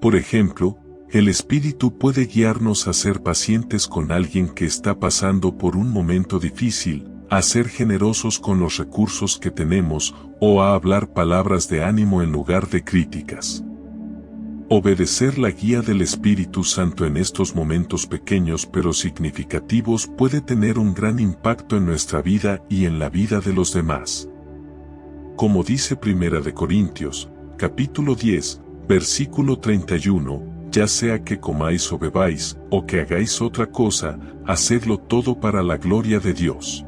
Por ejemplo, el Espíritu puede guiarnos a ser pacientes con alguien que está pasando por un momento difícil, a ser generosos con los recursos que tenemos o a hablar palabras de ánimo en lugar de críticas. Obedecer la guía del Espíritu Santo en estos momentos pequeños pero significativos puede tener un gran impacto en nuestra vida y en la vida de los demás. Como dice 1 Corintios, capítulo 10, versículo 31, ya sea que comáis o bebáis, o que hagáis otra cosa, hacedlo todo para la gloria de Dios.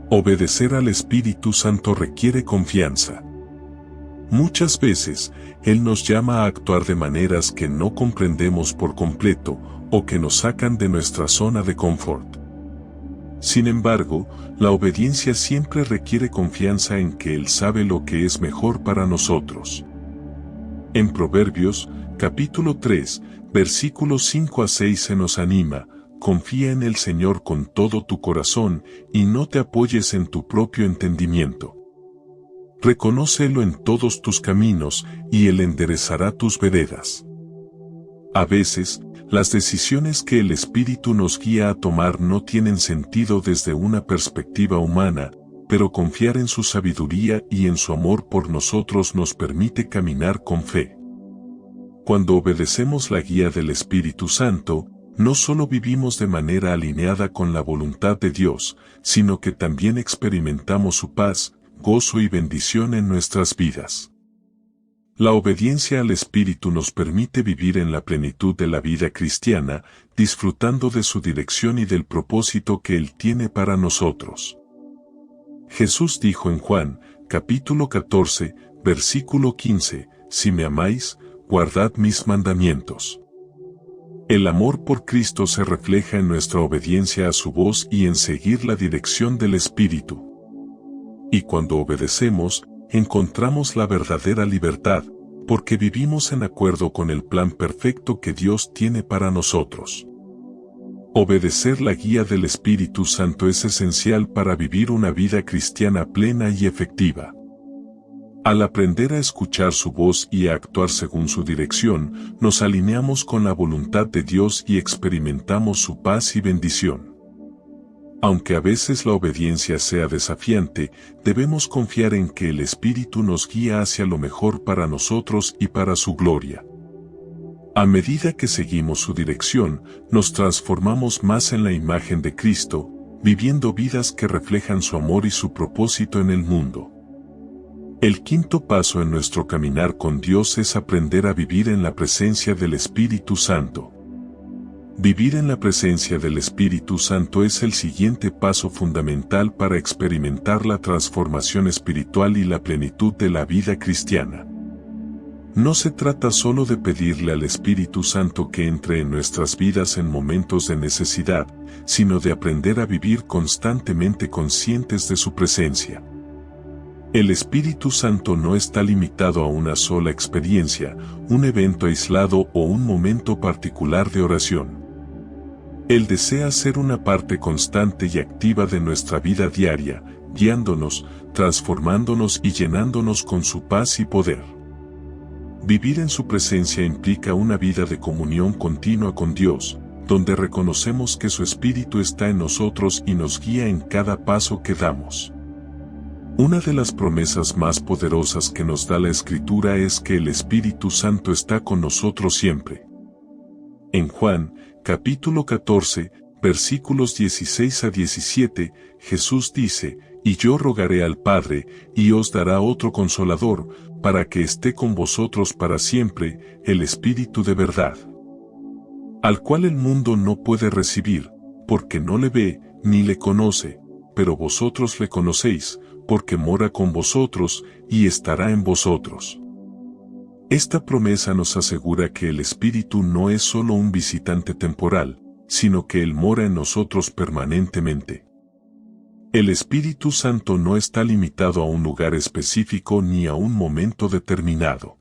Obedecer al Espíritu Santo requiere confianza. Muchas veces, Él nos llama a actuar de maneras que no comprendemos por completo, o que nos sacan de nuestra zona de confort. Sin embargo, la obediencia siempre requiere confianza en que Él sabe lo que es mejor para nosotros. En Proverbios, capítulo 3, versículos 5 a 6 se nos anima: confía en el Señor con todo tu corazón y no te apoyes en tu propio entendimiento. Reconócelo en todos tus caminos y Él enderezará tus veredas. A veces, las decisiones que el Espíritu nos guía a tomar no tienen sentido desde una perspectiva humana, pero confiar en su sabiduría y en su amor por nosotros nos permite caminar con fe. Cuando obedecemos la guía del Espíritu Santo, no solo vivimos de manera alineada con la voluntad de Dios, sino que también experimentamos su paz, gozo y bendición en nuestras vidas. La obediencia al Espíritu nos permite vivir en la plenitud de la vida cristiana, disfrutando de su dirección y del propósito que Él tiene para nosotros. Jesús dijo en Juan, capítulo 14, versículo 15, si me amáis, guardad mis mandamientos. El amor por Cristo se refleja en nuestra obediencia a su voz y en seguir la dirección del Espíritu. Y cuando obedecemos, encontramos la verdadera libertad, porque vivimos en acuerdo con el plan perfecto que Dios tiene para nosotros. Obedecer la guía del Espíritu Santo es esencial para vivir una vida cristiana plena y efectiva. Al aprender a escuchar su voz y a actuar según su dirección, nos alineamos con la voluntad de Dios y experimentamos su paz y bendición. Aunque a veces la obediencia sea desafiante, debemos confiar en que el Espíritu nos guía hacia lo mejor para nosotros y para su gloria. A medida que seguimos su dirección, nos transformamos más en la imagen de Cristo, viviendo vidas que reflejan su amor y su propósito en el mundo. El quinto paso en nuestro caminar con Dios es aprender a vivir en la presencia del Espíritu Santo. Vivir en la presencia del Espíritu Santo es el siguiente paso fundamental para experimentar la transformación espiritual y la plenitud de la vida cristiana. No se trata solo de pedirle al Espíritu Santo que entre en nuestras vidas en momentos de necesidad, sino de aprender a vivir constantemente conscientes de su presencia. El Espíritu Santo no está limitado a una sola experiencia, un evento aislado o un momento particular de oración. Él desea ser una parte constante y activa de nuestra vida diaria, guiándonos, transformándonos y llenándonos con su paz y poder. Vivir en su presencia implica una vida de comunión continua con Dios, donde reconocemos que su Espíritu está en nosotros y nos guía en cada paso que damos. Una de las promesas más poderosas que nos da la Escritura es que el Espíritu Santo está con nosotros siempre. En Juan, capítulo 14, versículos 16 a 17, Jesús dice, «Y yo rogaré al Padre, y os dará otro Consolador, para que esté con vosotros para siempre, el Espíritu de verdad, al cual el mundo no puede recibir, porque no le ve, ni le conoce, pero vosotros le conocéis, porque mora con vosotros, y estará en vosotros». Esta promesa nos asegura que el Espíritu no es solo un visitante temporal, sino que Él mora en nosotros permanentemente. El Espíritu Santo no está limitado a un lugar específico ni a un momento determinado.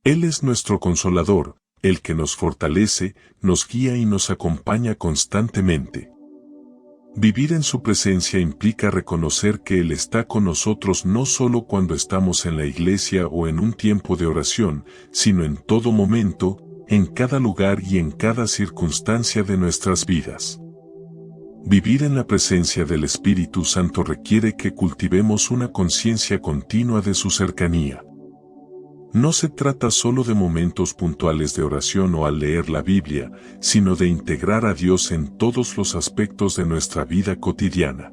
Él es nuestro Consolador, el que nos fortalece, nos guía y nos acompaña constantemente. Vivir en su presencia implica reconocer que Él está con nosotros no solo cuando estamos en la iglesia o en un tiempo de oración, sino en todo momento, en cada lugar y en cada circunstancia de nuestras vidas. Vivir en la presencia del Espíritu Santo requiere que cultivemos una conciencia continua de su cercanía. No se trata solo de momentos puntuales de oración o al leer la Biblia, sino de integrar a Dios en todos los aspectos de nuestra vida cotidiana.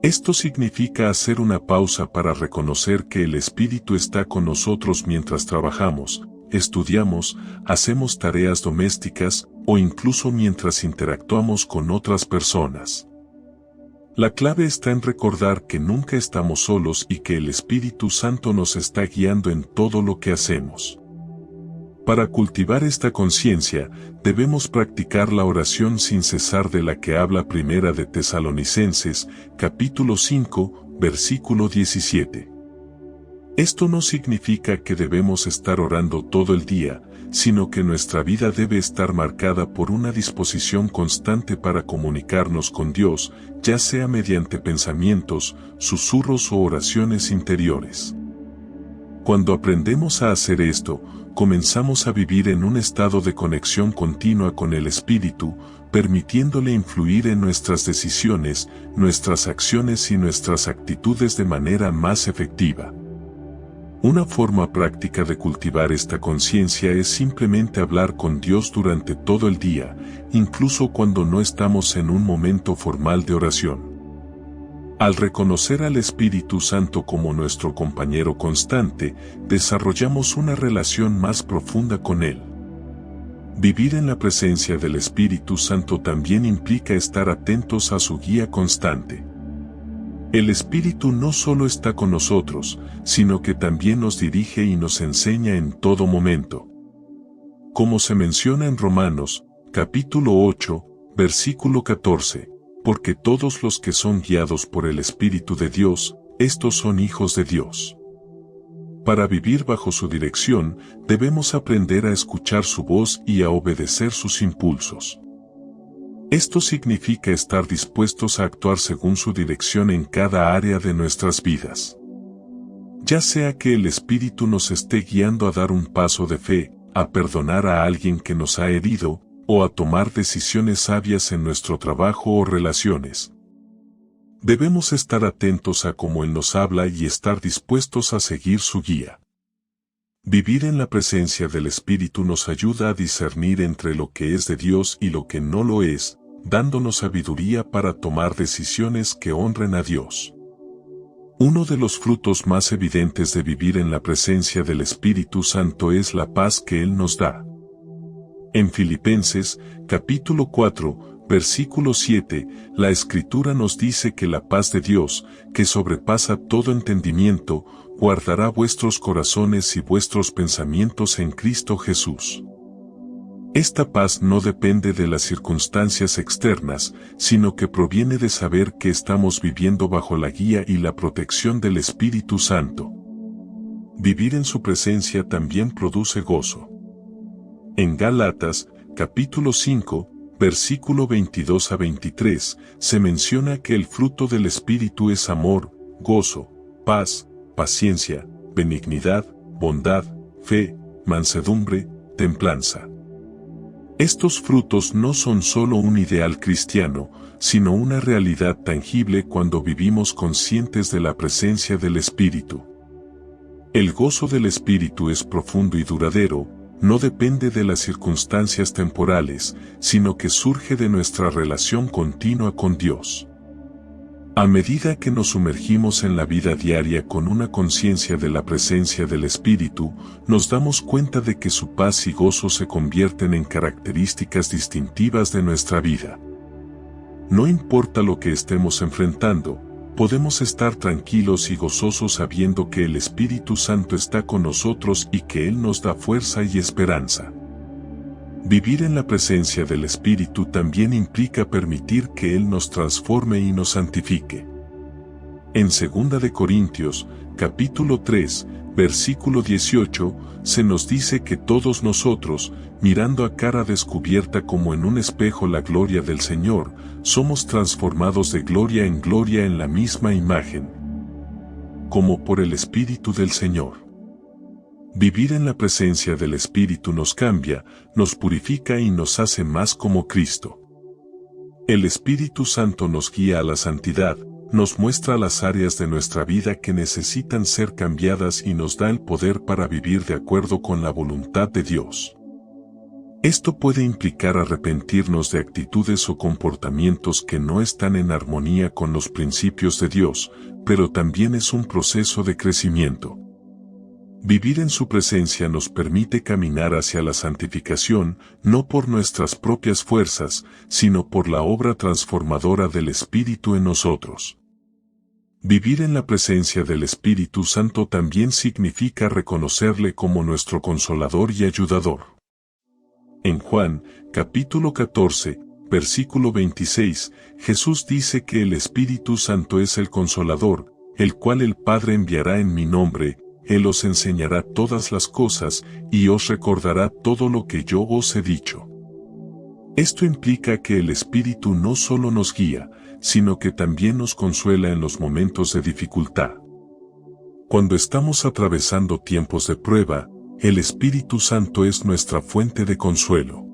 Esto significa hacer una pausa para reconocer que el Espíritu está con nosotros mientras trabajamos, estudiamos, hacemos tareas domésticas o incluso mientras interactuamos con otras personas. La clave está en recordar que nunca estamos solos y que el Espíritu Santo nos está guiando en todo lo que hacemos. Para cultivar esta conciencia, debemos practicar la oración sin cesar de la que habla Primera de Tesalonicenses, capítulo 5, versículo 17. Esto no significa que debemos estar orando todo el día, sino que nuestra vida debe estar marcada por una disposición constante para comunicarnos con Dios, ya sea mediante pensamientos, susurros o oraciones interiores. Cuando aprendemos a hacer esto, comenzamos a vivir en un estado de conexión continua con el Espíritu, permitiéndole influir en nuestras decisiones, nuestras acciones y nuestras actitudes de manera más efectiva. Una forma práctica de cultivar esta conciencia es simplemente hablar con Dios durante todo el día, incluso cuando no estamos en un momento formal de oración. Al reconocer al Espíritu Santo como nuestro compañero constante, desarrollamos una relación más profunda con Él. Vivir en la presencia del Espíritu Santo también implica estar atentos a su guía constante. El Espíritu no solo está con nosotros, sino que también nos dirige y nos enseña en todo momento. Como se menciona en Romanos, capítulo 8, versículo 14, porque todos los que son guiados por el Espíritu de Dios, estos son hijos de Dios. Para vivir bajo su dirección, debemos aprender a escuchar su voz y a obedecer sus impulsos. Esto significa estar dispuestos a actuar según su dirección en cada área de nuestras vidas. Ya sea que el Espíritu nos esté guiando a dar un paso de fe, a perdonar a alguien que nos ha herido, o a tomar decisiones sabias en nuestro trabajo o relaciones. Debemos estar atentos a cómo Él nos habla y estar dispuestos a seguir su guía. Vivir en la presencia del Espíritu nos ayuda a discernir entre lo que es de Dios y lo que no lo es, dándonos sabiduría para tomar decisiones que honren a Dios. Uno de los frutos más evidentes de vivir en la presencia del Espíritu Santo es la paz que Él nos da. En Filipenses, capítulo 4, versículo 7, la Escritura nos dice que la paz de Dios, que sobrepasa todo entendimiento, guardará vuestros corazones y vuestros pensamientos en Cristo Jesús. Esta paz no depende de las circunstancias externas, sino que proviene de saber que estamos viviendo bajo la guía y la protección del Espíritu Santo. Vivir en su presencia también produce gozo. En Gálatas, capítulo 5, versículo 22 a 23, se menciona que el fruto del Espíritu es amor, gozo, paz, paciencia, benignidad, bondad, fe, mansedumbre, templanza. Estos frutos no son solo un ideal cristiano, sino una realidad tangible cuando vivimos conscientes de la presencia del Espíritu. El gozo del Espíritu es profundo y duradero, no depende de las circunstancias temporales, sino que surge de nuestra relación continua con Dios. A medida que nos sumergimos en la vida diaria con una conciencia de la presencia del Espíritu, nos damos cuenta de que su paz y gozo se convierten en características distintivas de nuestra vida. No importa lo que estemos enfrentando, podemos estar tranquilos y gozosos sabiendo que el Espíritu Santo está con nosotros y que Él nos da fuerza y esperanza. Vivir en la presencia del Espíritu también implica permitir que Él nos transforme y nos santifique. En 2 de Corintios, capítulo 3, versículo 18, se nos dice que todos nosotros, mirando a cara descubierta como en un espejo la gloria del Señor, somos transformados de gloria en la misma imagen, como por el Espíritu del Señor. Vivir en la presencia del Espíritu nos cambia, nos purifica y nos hace más como Cristo. El Espíritu Santo nos guía a la santidad, nos muestra las áreas de nuestra vida que necesitan ser cambiadas y nos da el poder para vivir de acuerdo con la voluntad de Dios. Esto puede implicar arrepentirnos de actitudes o comportamientos que no están en armonía con los principios de Dios, pero también es un proceso de crecimiento. Vivir en su presencia nos permite caminar hacia la santificación, no por nuestras propias fuerzas, sino por la obra transformadora del Espíritu en nosotros. Vivir en la presencia del Espíritu Santo también significa reconocerle como nuestro consolador y ayudador. En Juan, capítulo 14, versículo 26, Jesús dice que el Espíritu Santo es el consolador, el cual el Padre enviará en mi nombre. Él os enseñará todas las cosas, y os recordará todo lo que yo os he dicho. Esto implica que el Espíritu no solo nos guía, sino que también nos consuela en los momentos de dificultad. Cuando estamos atravesando tiempos de prueba, el Espíritu Santo es nuestra fuente de consuelo.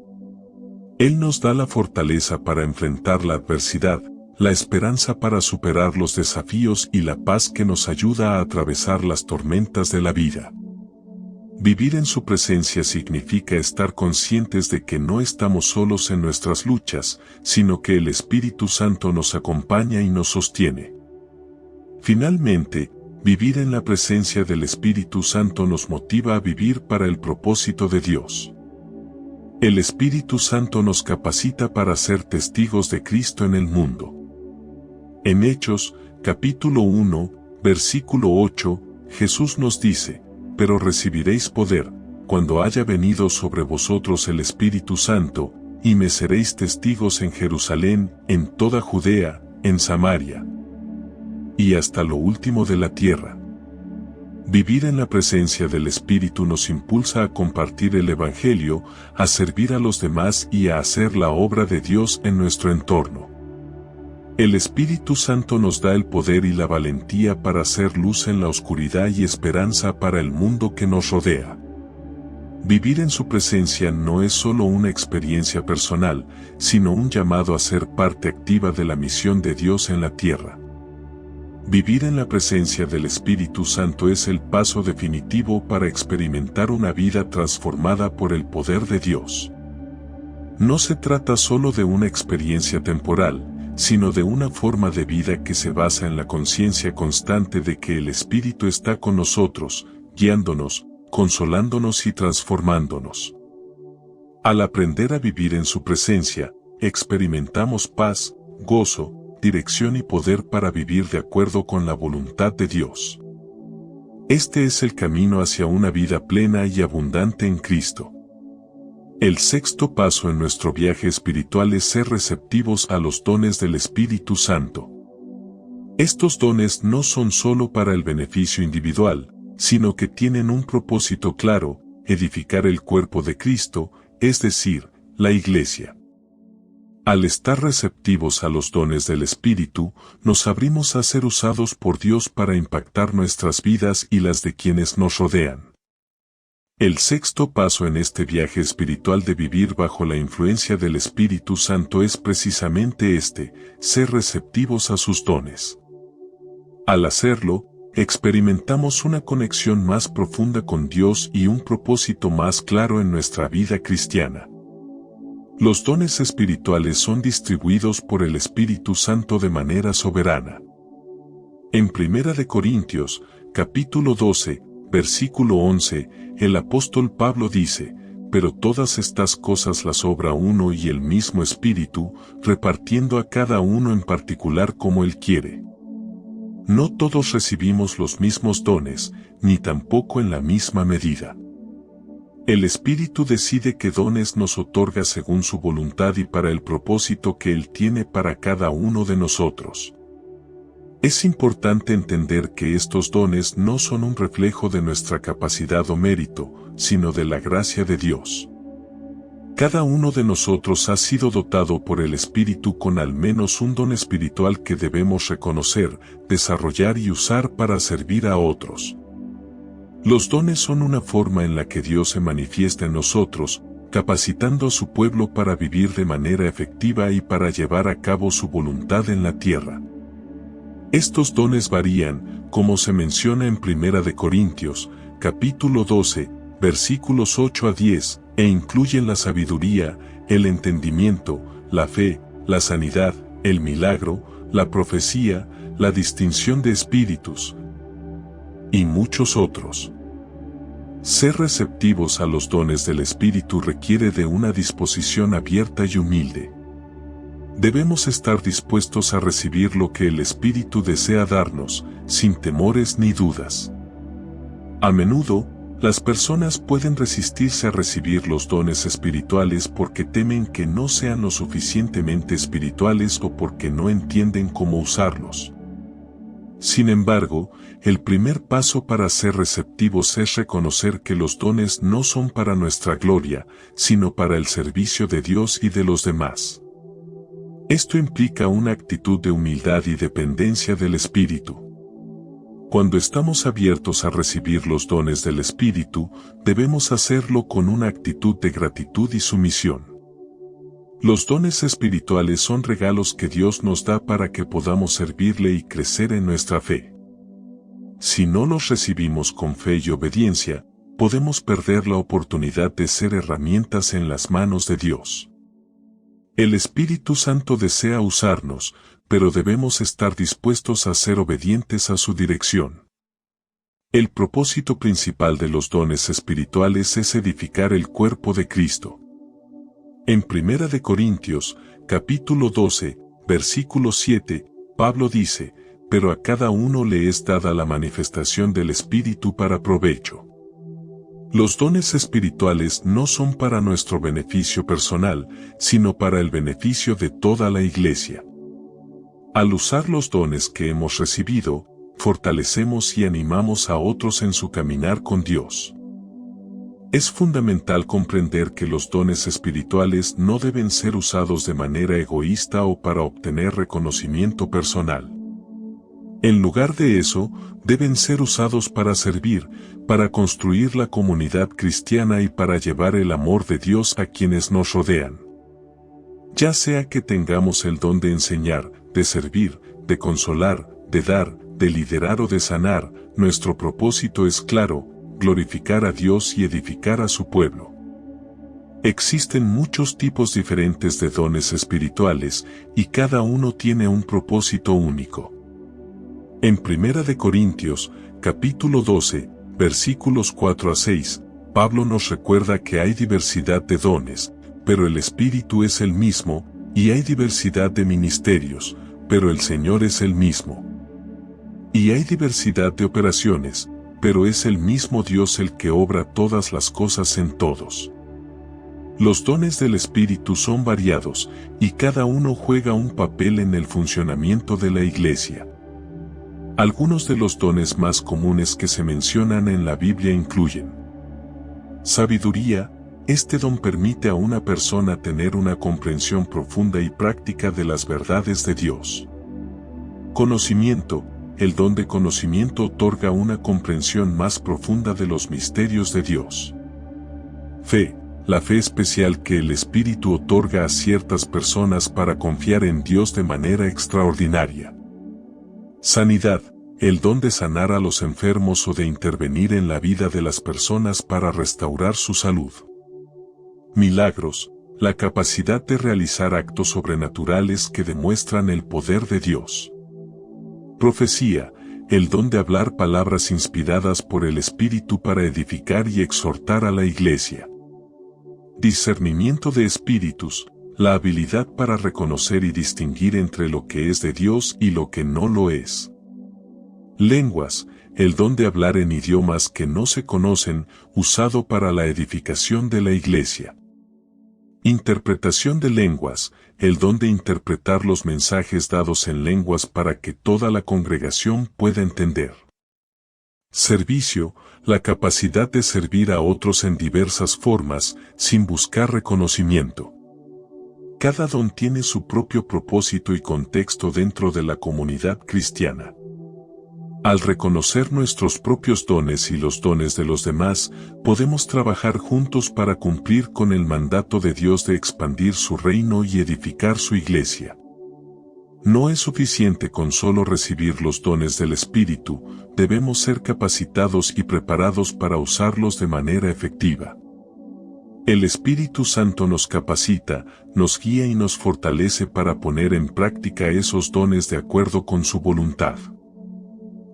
Él nos da la fortaleza para enfrentar la adversidad, la esperanza para superar los desafíos y la paz que nos ayuda a atravesar las tormentas de la vida. Vivir en su presencia significa estar conscientes de que no estamos solos en nuestras luchas, sino que el Espíritu Santo nos acompaña y nos sostiene. Finalmente, vivir en la presencia del Espíritu Santo nos motiva a vivir para el propósito de Dios. El Espíritu Santo nos capacita para ser testigos de Cristo en el mundo. En Hechos, capítulo 1, versículo 8, Jesús nos dice, «Pero recibiréis poder, cuando haya venido sobre vosotros el Espíritu Santo, y me seréis testigos en Jerusalén, en toda Judea, en Samaria, y hasta lo último de la tierra». Vivir en la presencia del Espíritu nos impulsa a compartir el Evangelio, a servir a los demás y a hacer la obra de Dios en nuestro entorno. El Espíritu Santo nos da el poder y la valentía para hacer luz en la oscuridad y esperanza para el mundo que nos rodea. Vivir en su presencia no es solo una experiencia personal, sino un llamado a ser parte activa de la misión de Dios en la tierra. Vivir en la presencia del Espíritu Santo es el paso definitivo para experimentar una vida transformada por el poder de Dios. No se trata solo de una experiencia temporal, sino de una forma de vida que se basa en la conciencia constante de que el Espíritu está con nosotros, guiándonos, consolándonos y transformándonos. Al aprender a vivir en su presencia, experimentamos paz, gozo, dirección y poder para vivir de acuerdo con la voluntad de Dios. Este es el camino hacia una vida plena y abundante en Cristo. El sexto paso en nuestro viaje espiritual es ser receptivos a los dones del Espíritu Santo. Estos dones no son solo para el beneficio individual, sino que tienen un propósito claro: edificar el cuerpo de Cristo, es decir, la Iglesia. Al estar receptivos a los dones del Espíritu, nos abrimos a ser usados por Dios para impactar nuestras vidas y las de quienes nos rodean. El sexto paso en este viaje espiritual de vivir bajo la influencia del Espíritu Santo es precisamente ser receptivos a sus dones. Al hacerlo, experimentamos una conexión más profunda con Dios y un propósito más claro en nuestra vida cristiana. Los dones espirituales son distribuidos por el Espíritu Santo de manera soberana. En 1 Corintios, capítulo 12, versículo 11, el apóstol Pablo dice: «Pero todas estas cosas las obra uno y el mismo Espíritu, repartiendo a cada uno en particular como Él quiere». No todos recibimos los mismos dones, ni tampoco en la misma medida. El Espíritu decide qué dones nos otorga según su voluntad y para el propósito que Él tiene para cada uno de nosotros. Es importante entender que estos dones no son un reflejo de nuestra capacidad o mérito, sino de la gracia de Dios. Cada uno de nosotros ha sido dotado por el Espíritu con al menos un don espiritual que debemos reconocer, desarrollar y usar para servir a otros. Los dones son una forma en la que Dios se manifiesta en nosotros, capacitando a su pueblo para vivir de manera efectiva y para llevar a cabo su voluntad en la tierra. Estos dones varían, como se menciona en 1 Corintios, capítulo 12, versículos 8 a 10, e incluyen la sabiduría, el entendimiento, la fe, la sanidad, el milagro, la profecía, la distinción de espíritus y muchos otros. Ser receptivos a los dones del Espíritu requiere de una disposición abierta y humilde. Debemos estar dispuestos a recibir lo que el Espíritu desea darnos, sin temores ni dudas. A menudo, las personas pueden resistirse a recibir los dones espirituales porque temen que no sean lo suficientemente espirituales o porque no entienden cómo usarlos. Sin embargo, el primer paso para ser receptivos es reconocer que los dones no son para nuestra gloria, sino para el servicio de Dios y de los demás. Esto implica una actitud de humildad y dependencia del Espíritu. Cuando estamos abiertos a recibir los dones del Espíritu, debemos hacerlo con una actitud de gratitud y sumisión. Los dones espirituales son regalos que Dios nos da para que podamos servirle y crecer en nuestra fe. Si no los recibimos con fe y obediencia, podemos perder la oportunidad de ser herramientas en las manos de Dios. El Espíritu Santo desea usarnos, pero debemos estar dispuestos a ser obedientes a su dirección. El propósito principal de los dones espirituales es edificar el cuerpo de Cristo. En 1 Corintios, capítulo 12, versículo 7, Pablo dice: «Pero a cada uno le es dada la manifestación del Espíritu para provecho». Los dones espirituales no son para nuestro beneficio personal, sino para el beneficio de toda la Iglesia. Al usar los dones que hemos recibido, fortalecemos y animamos a otros en su caminar con Dios. Es fundamental comprender que los dones espirituales no deben ser usados de manera egoísta o para obtener reconocimiento personal. En lugar de eso, deben ser usados para servir, para construir la comunidad cristiana y para llevar el amor de Dios a quienes nos rodean. Ya sea que tengamos el don de enseñar, de servir, de consolar, de dar, de liderar o de sanar, nuestro propósito es claro: glorificar a Dios y edificar a su pueblo. Existen muchos tipos diferentes de dones espirituales y cada uno tiene un propósito único. En 1 Corintios, capítulo 12, versículos 4 a 6, Pablo nos recuerda que hay diversidad de dones, pero el Espíritu es el mismo, y hay diversidad de ministerios, pero el Señor es el mismo. Y hay diversidad de operaciones, pero es el mismo Dios el que obra todas las cosas en todos. Los dones del Espíritu son variados, y cada uno juega un papel en el funcionamiento de la Iglesia. Algunos de los dones más comunes que se mencionan en la Biblia incluyen sabiduría. Este don permite a una persona tener una comprensión profunda y práctica de las verdades de Dios. Conocimiento. El don de conocimiento otorga una comprensión más profunda de los misterios de Dios. Fe. La fe especial que el Espíritu otorga a ciertas personas para confiar en Dios de manera extraordinaria. Sanidad. El don de sanar a los enfermos o de intervenir en la vida de las personas para restaurar su salud. Milagros. La capacidad de realizar actos sobrenaturales que demuestran el poder de Dios. Profecía. El don de hablar palabras inspiradas por el Espíritu para edificar y exhortar a la Iglesia. Discernimiento de espíritus. La habilidad para reconocer y distinguir entre lo que es de Dios y lo que no lo es. Lenguas. El don de hablar en idiomas que no se conocen, usado para la edificación de la Iglesia. Interpretación de lenguas. El don de interpretar los mensajes dados en lenguas para que toda la congregación pueda entender. Servicio. La capacidad de servir a otros en diversas formas, sin buscar reconocimiento. Cada don tiene su propio propósito y contexto dentro de la comunidad cristiana. Al reconocer nuestros propios dones y los dones de los demás, podemos trabajar juntos para cumplir con el mandato de Dios de expandir su reino y edificar su iglesia. No es suficiente con solo recibir los dones del Espíritu, debemos ser capacitados y preparados para usarlos de manera efectiva. El Espíritu Santo nos capacita, nos guía y nos fortalece para poner en práctica esos dones de acuerdo con su voluntad.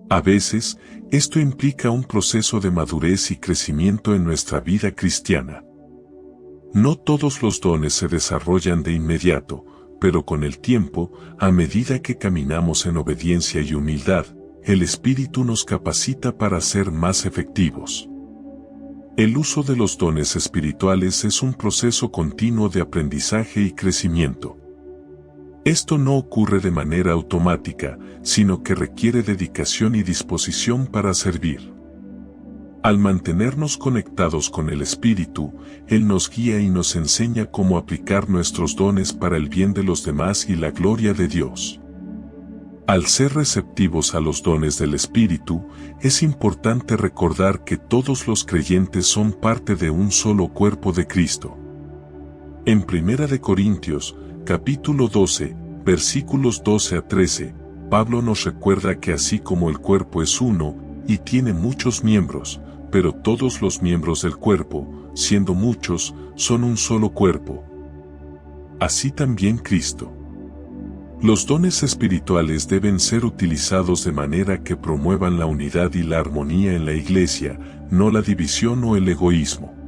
A veces, esto implica un proceso de madurez y crecimiento en nuestra vida cristiana. No todos los dones se desarrollan de inmediato, pero con el tiempo, a medida que caminamos en obediencia y humildad, el Espíritu nos capacita para ser más efectivos. El uso de los dones espirituales es un proceso continuo de aprendizaje y crecimiento. Esto no ocurre de manera automática, sino que requiere dedicación y disposición para servir. Al mantenernos conectados con el Espíritu, Él nos guía y nos enseña cómo aplicar nuestros dones para el bien de los demás y la gloria de Dios. Al ser receptivos a los dones del Espíritu, es importante recordar que todos los creyentes son parte de un solo cuerpo de Cristo. En 1 Corintios, capítulo 12, versículos 12 a 13, Pablo nos recuerda que así como el cuerpo es uno, y tiene muchos miembros, pero todos los miembros del cuerpo, siendo muchos, son un solo cuerpo. Así también Cristo. Los dones espirituales deben ser utilizados de manera que promuevan la unidad y la armonía en la iglesia, no la división o el egoísmo.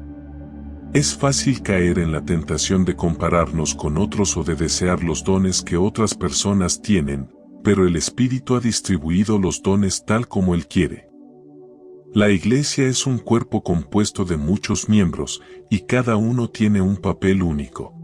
Es fácil caer en la tentación de compararnos con otros o de desear los dones que otras personas tienen, pero el Espíritu ha distribuido los dones tal como Él quiere. La iglesia es un cuerpo compuesto de muchos miembros, y cada uno tiene un papel único.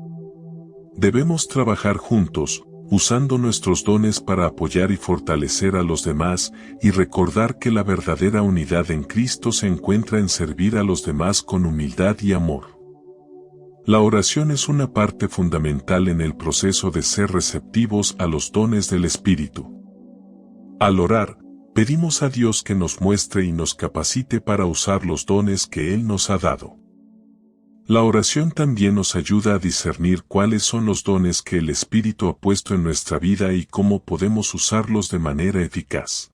Debemos trabajar juntos, usando nuestros dones para apoyar y fortalecer a los demás, y recordar que la verdadera unidad en Cristo se encuentra en servir a los demás con humildad y amor. La oración es una parte fundamental en el proceso de ser receptivos a los dones del Espíritu. Al orar, pedimos a Dios que nos muestre y nos capacite para usar los dones que Él nos ha dado. La oración también nos ayuda a discernir cuáles son los dones que el Espíritu ha puesto en nuestra vida y cómo podemos usarlos de manera eficaz.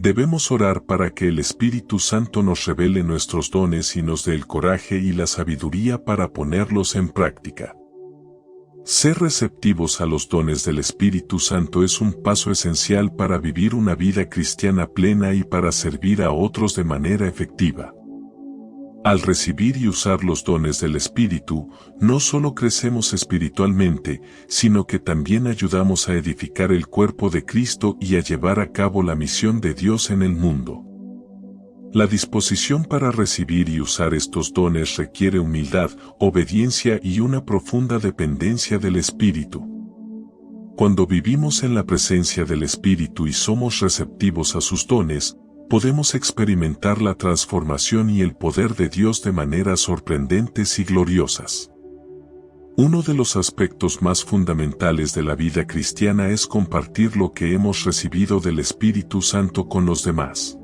Debemos orar para que el Espíritu Santo nos revele nuestros dones y nos dé el coraje y la sabiduría para ponerlos en práctica. Ser receptivos a los dones del Espíritu Santo es un paso esencial para vivir una vida cristiana plena y para servir a otros de manera efectiva. Al recibir y usar los dones del Espíritu, no solo crecemos espiritualmente, sino que también ayudamos a edificar el cuerpo de Cristo y a llevar a cabo la misión de Dios en el mundo. La disposición para recibir y usar estos dones requiere humildad, obediencia y una profunda dependencia del Espíritu. Cuando vivimos en la presencia del Espíritu y somos receptivos a sus dones, podemos experimentar la transformación y el poder de Dios de maneras sorprendentes y gloriosas. Uno de los aspectos más fundamentales de la vida cristiana es compartir lo que hemos recibido del Espíritu Santo con los demás.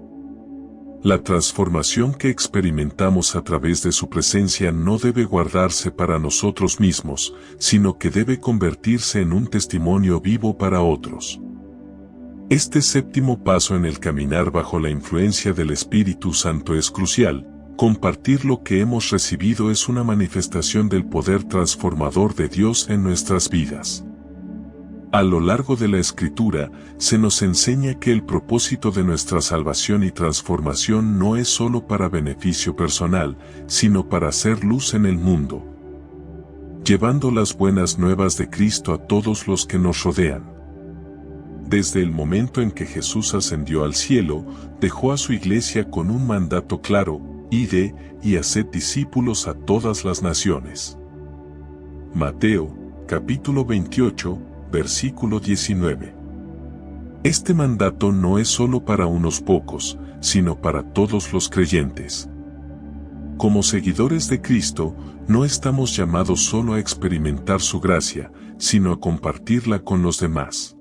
La transformación que experimentamos a través de su presencia no debe guardarse para nosotros mismos, sino que debe convertirse en un testimonio vivo para otros. Este séptimo paso en el caminar bajo la influencia del Espíritu Santo es crucial. Compartir lo que hemos recibido es una manifestación del poder transformador de Dios en nuestras vidas. A lo largo de la Escritura, se nos enseña que el propósito de nuestra salvación y transformación no es solo para beneficio personal, sino para hacer luz en el mundo, llevando las buenas nuevas de Cristo a todos los que nos rodean. Desde el momento en que Jesús ascendió al cielo, dejó a su iglesia con un mandato claro: id y haced discípulos a todas las naciones. Mateo, capítulo 28, versículo 19. Este mandato no es solo para unos pocos, sino para todos los creyentes. Como seguidores de Cristo, no estamos llamados solo a experimentar su gracia, sino a compartirla con los demás.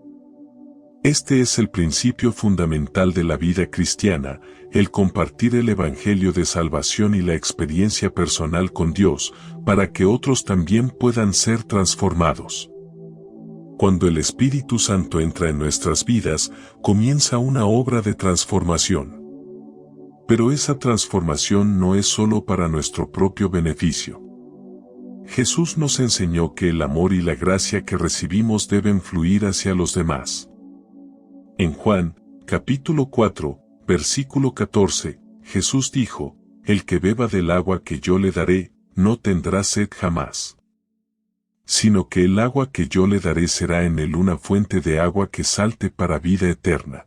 Este es el principio fundamental de la vida cristiana, el compartir el Evangelio de salvación y la experiencia personal con Dios, para que otros también puedan ser transformados. Cuando el Espíritu Santo entra en nuestras vidas, comienza una obra de transformación. Pero esa transformación no es solo para nuestro propio beneficio. Jesús nos enseñó que el amor y la gracia que recibimos deben fluir hacia los demás. En Juan, capítulo 4, versículo 14, Jesús dijo: el que beba del agua que yo le daré, no tendrá sed jamás, sino que el agua que yo le daré será en él una fuente de agua que salte para vida eterna.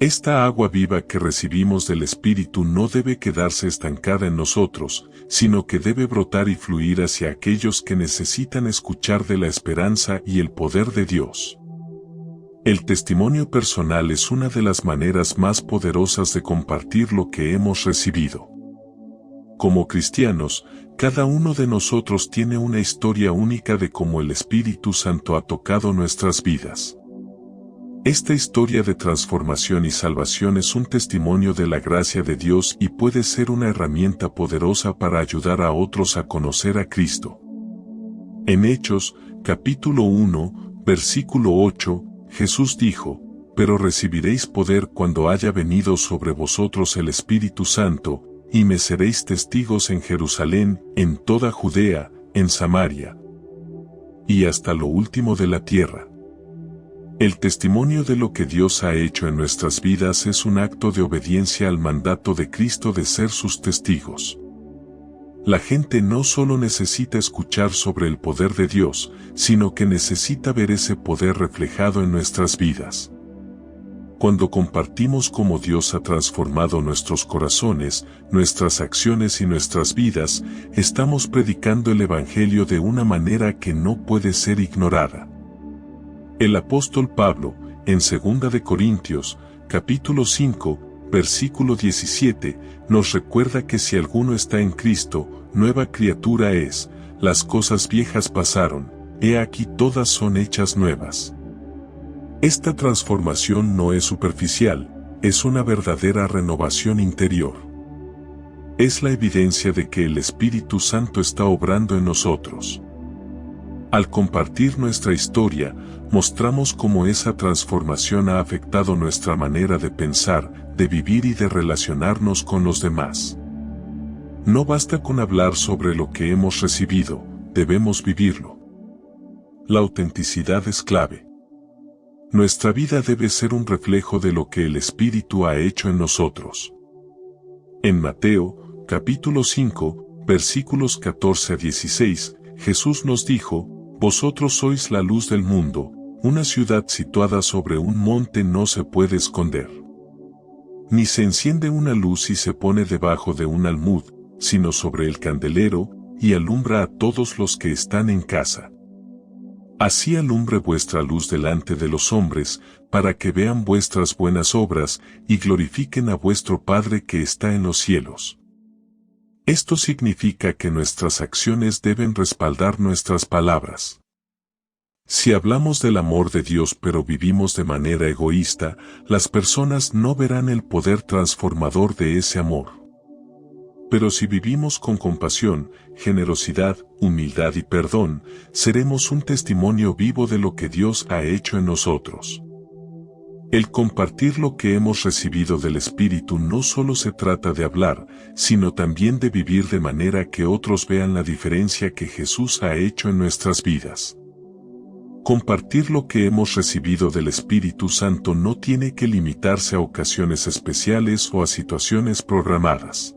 Esta agua viva que recibimos del Espíritu no debe quedarse estancada en nosotros, sino que debe brotar y fluir hacia aquellos que necesitan escuchar de la esperanza y el poder de Dios. El testimonio personal es una de las maneras más poderosas de compartir lo que hemos recibido. Como cristianos, cada uno de nosotros tiene una historia única de cómo el Espíritu Santo ha tocado nuestras vidas. Esta historia de transformación y salvación es un testimonio de la gracia de Dios y puede ser una herramienta poderosa para ayudar a otros a conocer a Cristo. En Hechos, capítulo 1, versículo 8, Jesús dijo: pero recibiréis poder cuando haya venido sobre vosotros el Espíritu Santo, y me seréis testigos en Jerusalén, en toda Judea, en Samaria, y hasta lo último de la tierra. El testimonio de lo que Dios ha hecho en nuestras vidas es un acto de obediencia al mandato de Cristo de ser sus testigos. La gente no solo necesita escuchar sobre el poder de Dios, sino que necesita ver ese poder reflejado en nuestras vidas. Cuando compartimos cómo Dios ha transformado nuestros corazones, nuestras acciones y nuestras vidas, estamos predicando el Evangelio de una manera que no puede ser ignorada. El apóstol Pablo, en 2 de Corintios, capítulo 5, versículo 17, nos recuerda que si alguno está en Cristo, nueva criatura es, las cosas viejas pasaron, he aquí todas son hechas nuevas. Esta transformación no es superficial, es una verdadera renovación interior. Es la evidencia de que el Espíritu Santo está obrando en nosotros. Al compartir nuestra historia, mostramos cómo esa transformación ha afectado nuestra manera de pensar, de vivir y de relacionarnos con los demás. No basta con hablar sobre lo que hemos recibido, debemos vivirlo. La autenticidad es clave. Nuestra vida debe ser un reflejo de lo que el Espíritu ha hecho en nosotros. En Mateo, capítulo 5, versículos 14 a 16, Jesús nos dijo: Vosotros sois la luz del mundo, una ciudad situada sobre un monte no se puede esconder. Ni se enciende una luz y se pone debajo de un almud, sino sobre el candelero, y alumbra a todos los que están en casa. Así alumbre vuestra luz delante de los hombres, para que vean vuestras buenas obras, y glorifiquen a vuestro Padre que está en los cielos. Esto significa que nuestras acciones deben respaldar nuestras palabras. Si hablamos del amor de Dios pero vivimos de manera egoísta, las personas no verán el poder transformador de ese amor. Pero si vivimos con compasión, generosidad, humildad y perdón, seremos un testimonio vivo de lo que Dios ha hecho en nosotros. El compartir lo que hemos recibido del Espíritu no solo se trata de hablar, sino también de vivir de manera que otros vean la diferencia que Jesús ha hecho en nuestras vidas. Compartir lo que hemos recibido del Espíritu Santo no tiene que limitarse a ocasiones especiales o a situaciones programadas.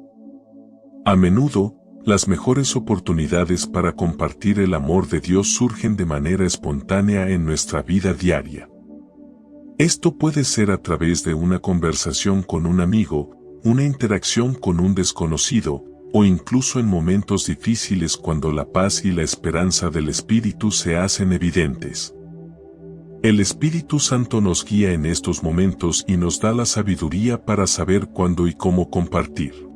A menudo, las mejores oportunidades para compartir el amor de Dios surgen de manera espontánea en nuestra vida diaria. Esto puede ser a través de una conversación con un amigo, una interacción con un desconocido, o incluso en momentos difíciles cuando la paz y la esperanza del Espíritu se hacen evidentes. El Espíritu Santo nos guía en estos momentos y nos da la sabiduría para saber cuándo y cómo compartir.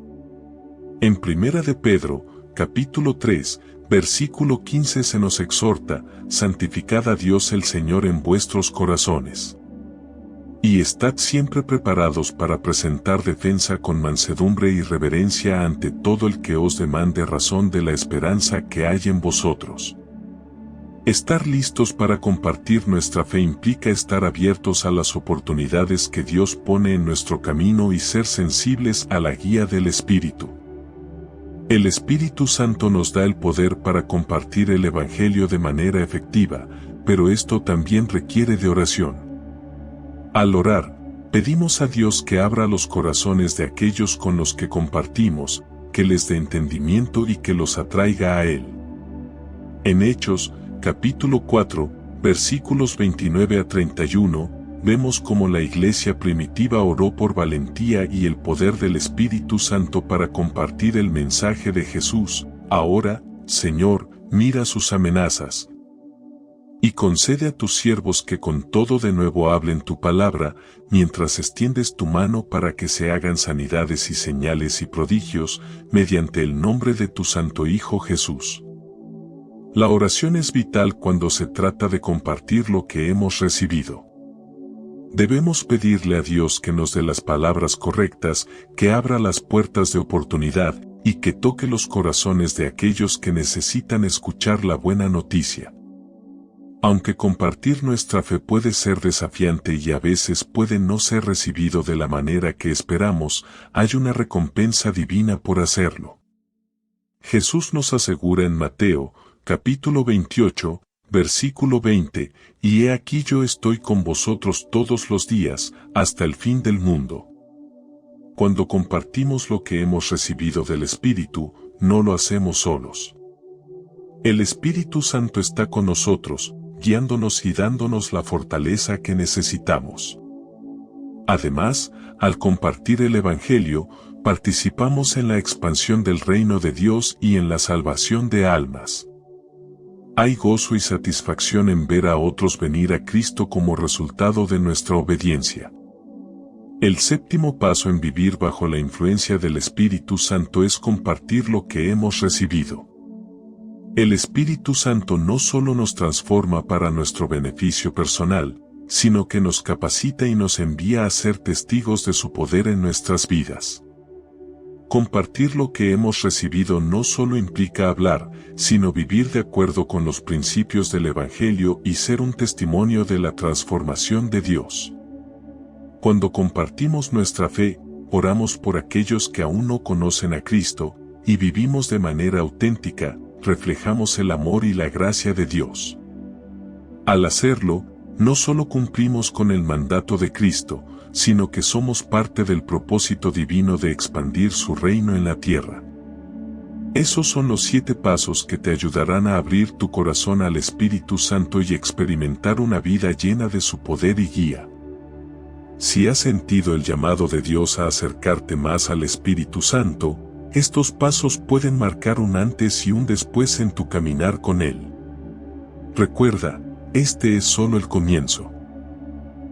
En 1 de Pedro, capítulo 3, versículo 15 se nos exhorta: santificad a Dios el Señor en vuestros corazones. Y estad siempre preparados para presentar defensa con mansedumbre y reverencia ante todo el que os demande razón de la esperanza que hay en vosotros. Estar listos para compartir nuestra fe implica estar abiertos a las oportunidades que Dios pone en nuestro camino y ser sensibles a la guía del Espíritu. El Espíritu Santo nos da el poder para compartir el Evangelio de manera efectiva, pero esto también requiere de oración. Al orar, pedimos a Dios que abra los corazones de aquellos con los que compartimos, que les dé entendimiento y que los atraiga a Él. En Hechos, capítulo 4, versículos 29 a 31, vemos cómo la iglesia primitiva oró por valentía y el poder del Espíritu Santo para compartir el mensaje de Jesús. Ahora, Señor, mira sus amenazas. Y concede a tus siervos que con todo de nuevo hablen tu palabra, mientras extiendes tu mano para que se hagan sanidades y señales y prodigios, mediante el nombre de tu Santo Hijo Jesús. La oración es vital cuando se trata de compartir lo que hemos recibido. Debemos pedirle a Dios que nos dé las palabras correctas, que abra las puertas de oportunidad, y que toque los corazones de aquellos que necesitan escuchar la buena noticia. Aunque compartir nuestra fe puede ser desafiante y a veces puede no ser recibido de la manera que esperamos, hay una recompensa divina por hacerlo. Jesús nos asegura en Mateo, capítulo 28, versículo 20, y he aquí yo estoy con vosotros todos los días, hasta el fin del mundo. Cuando compartimos lo que hemos recibido del Espíritu, no lo hacemos solos. El Espíritu Santo está con nosotros, guiándonos y dándonos la fortaleza que necesitamos. Además, al compartir el Evangelio, participamos en la expansión del reino de Dios y en la salvación de almas. Hay gozo y satisfacción en ver a otros venir a Cristo como resultado de nuestra obediencia. El séptimo paso en vivir bajo la influencia del Espíritu Santo es compartir lo que hemos recibido. El Espíritu Santo no solo nos transforma para nuestro beneficio personal, sino que nos capacita y nos envía a ser testigos de su poder en nuestras vidas. Compartir lo que hemos recibido no solo implica hablar, sino vivir de acuerdo con los principios del Evangelio y ser un testimonio de la transformación de Dios. Cuando compartimos nuestra fe, oramos por aquellos que aún no conocen a Cristo, y vivimos de manera auténtica, reflejamos el amor y la gracia de Dios. Al hacerlo, no solo cumplimos con el mandato de Cristo, sino que somos parte del propósito divino de expandir su reino en la tierra. Esos son los 7 pasos que te ayudarán a abrir tu corazón al Espíritu Santo y experimentar una vida llena de su poder y guía. Si has sentido el llamado de Dios a acercarte más al Espíritu Santo, estos pasos pueden marcar un antes y un después en tu caminar con Él. Recuerda, este es solo el comienzo.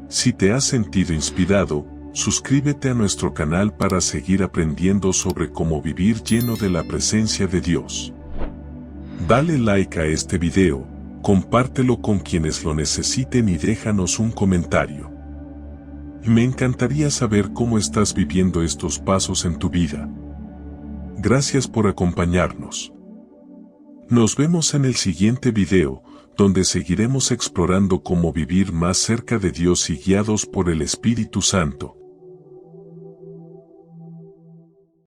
Si te has sentido inspirado, suscríbete a nuestro canal para seguir aprendiendo sobre cómo vivir lleno de la presencia de Dios. Dale like a este video, compártelo con quienes lo necesiten y déjanos un comentario. Me encantaría saber cómo estás viviendo estos pasos en tu vida. Gracias por acompañarnos. Nos vemos en el siguiente video, donde seguiremos explorando cómo vivir más cerca de Dios y guiados por el Espíritu Santo.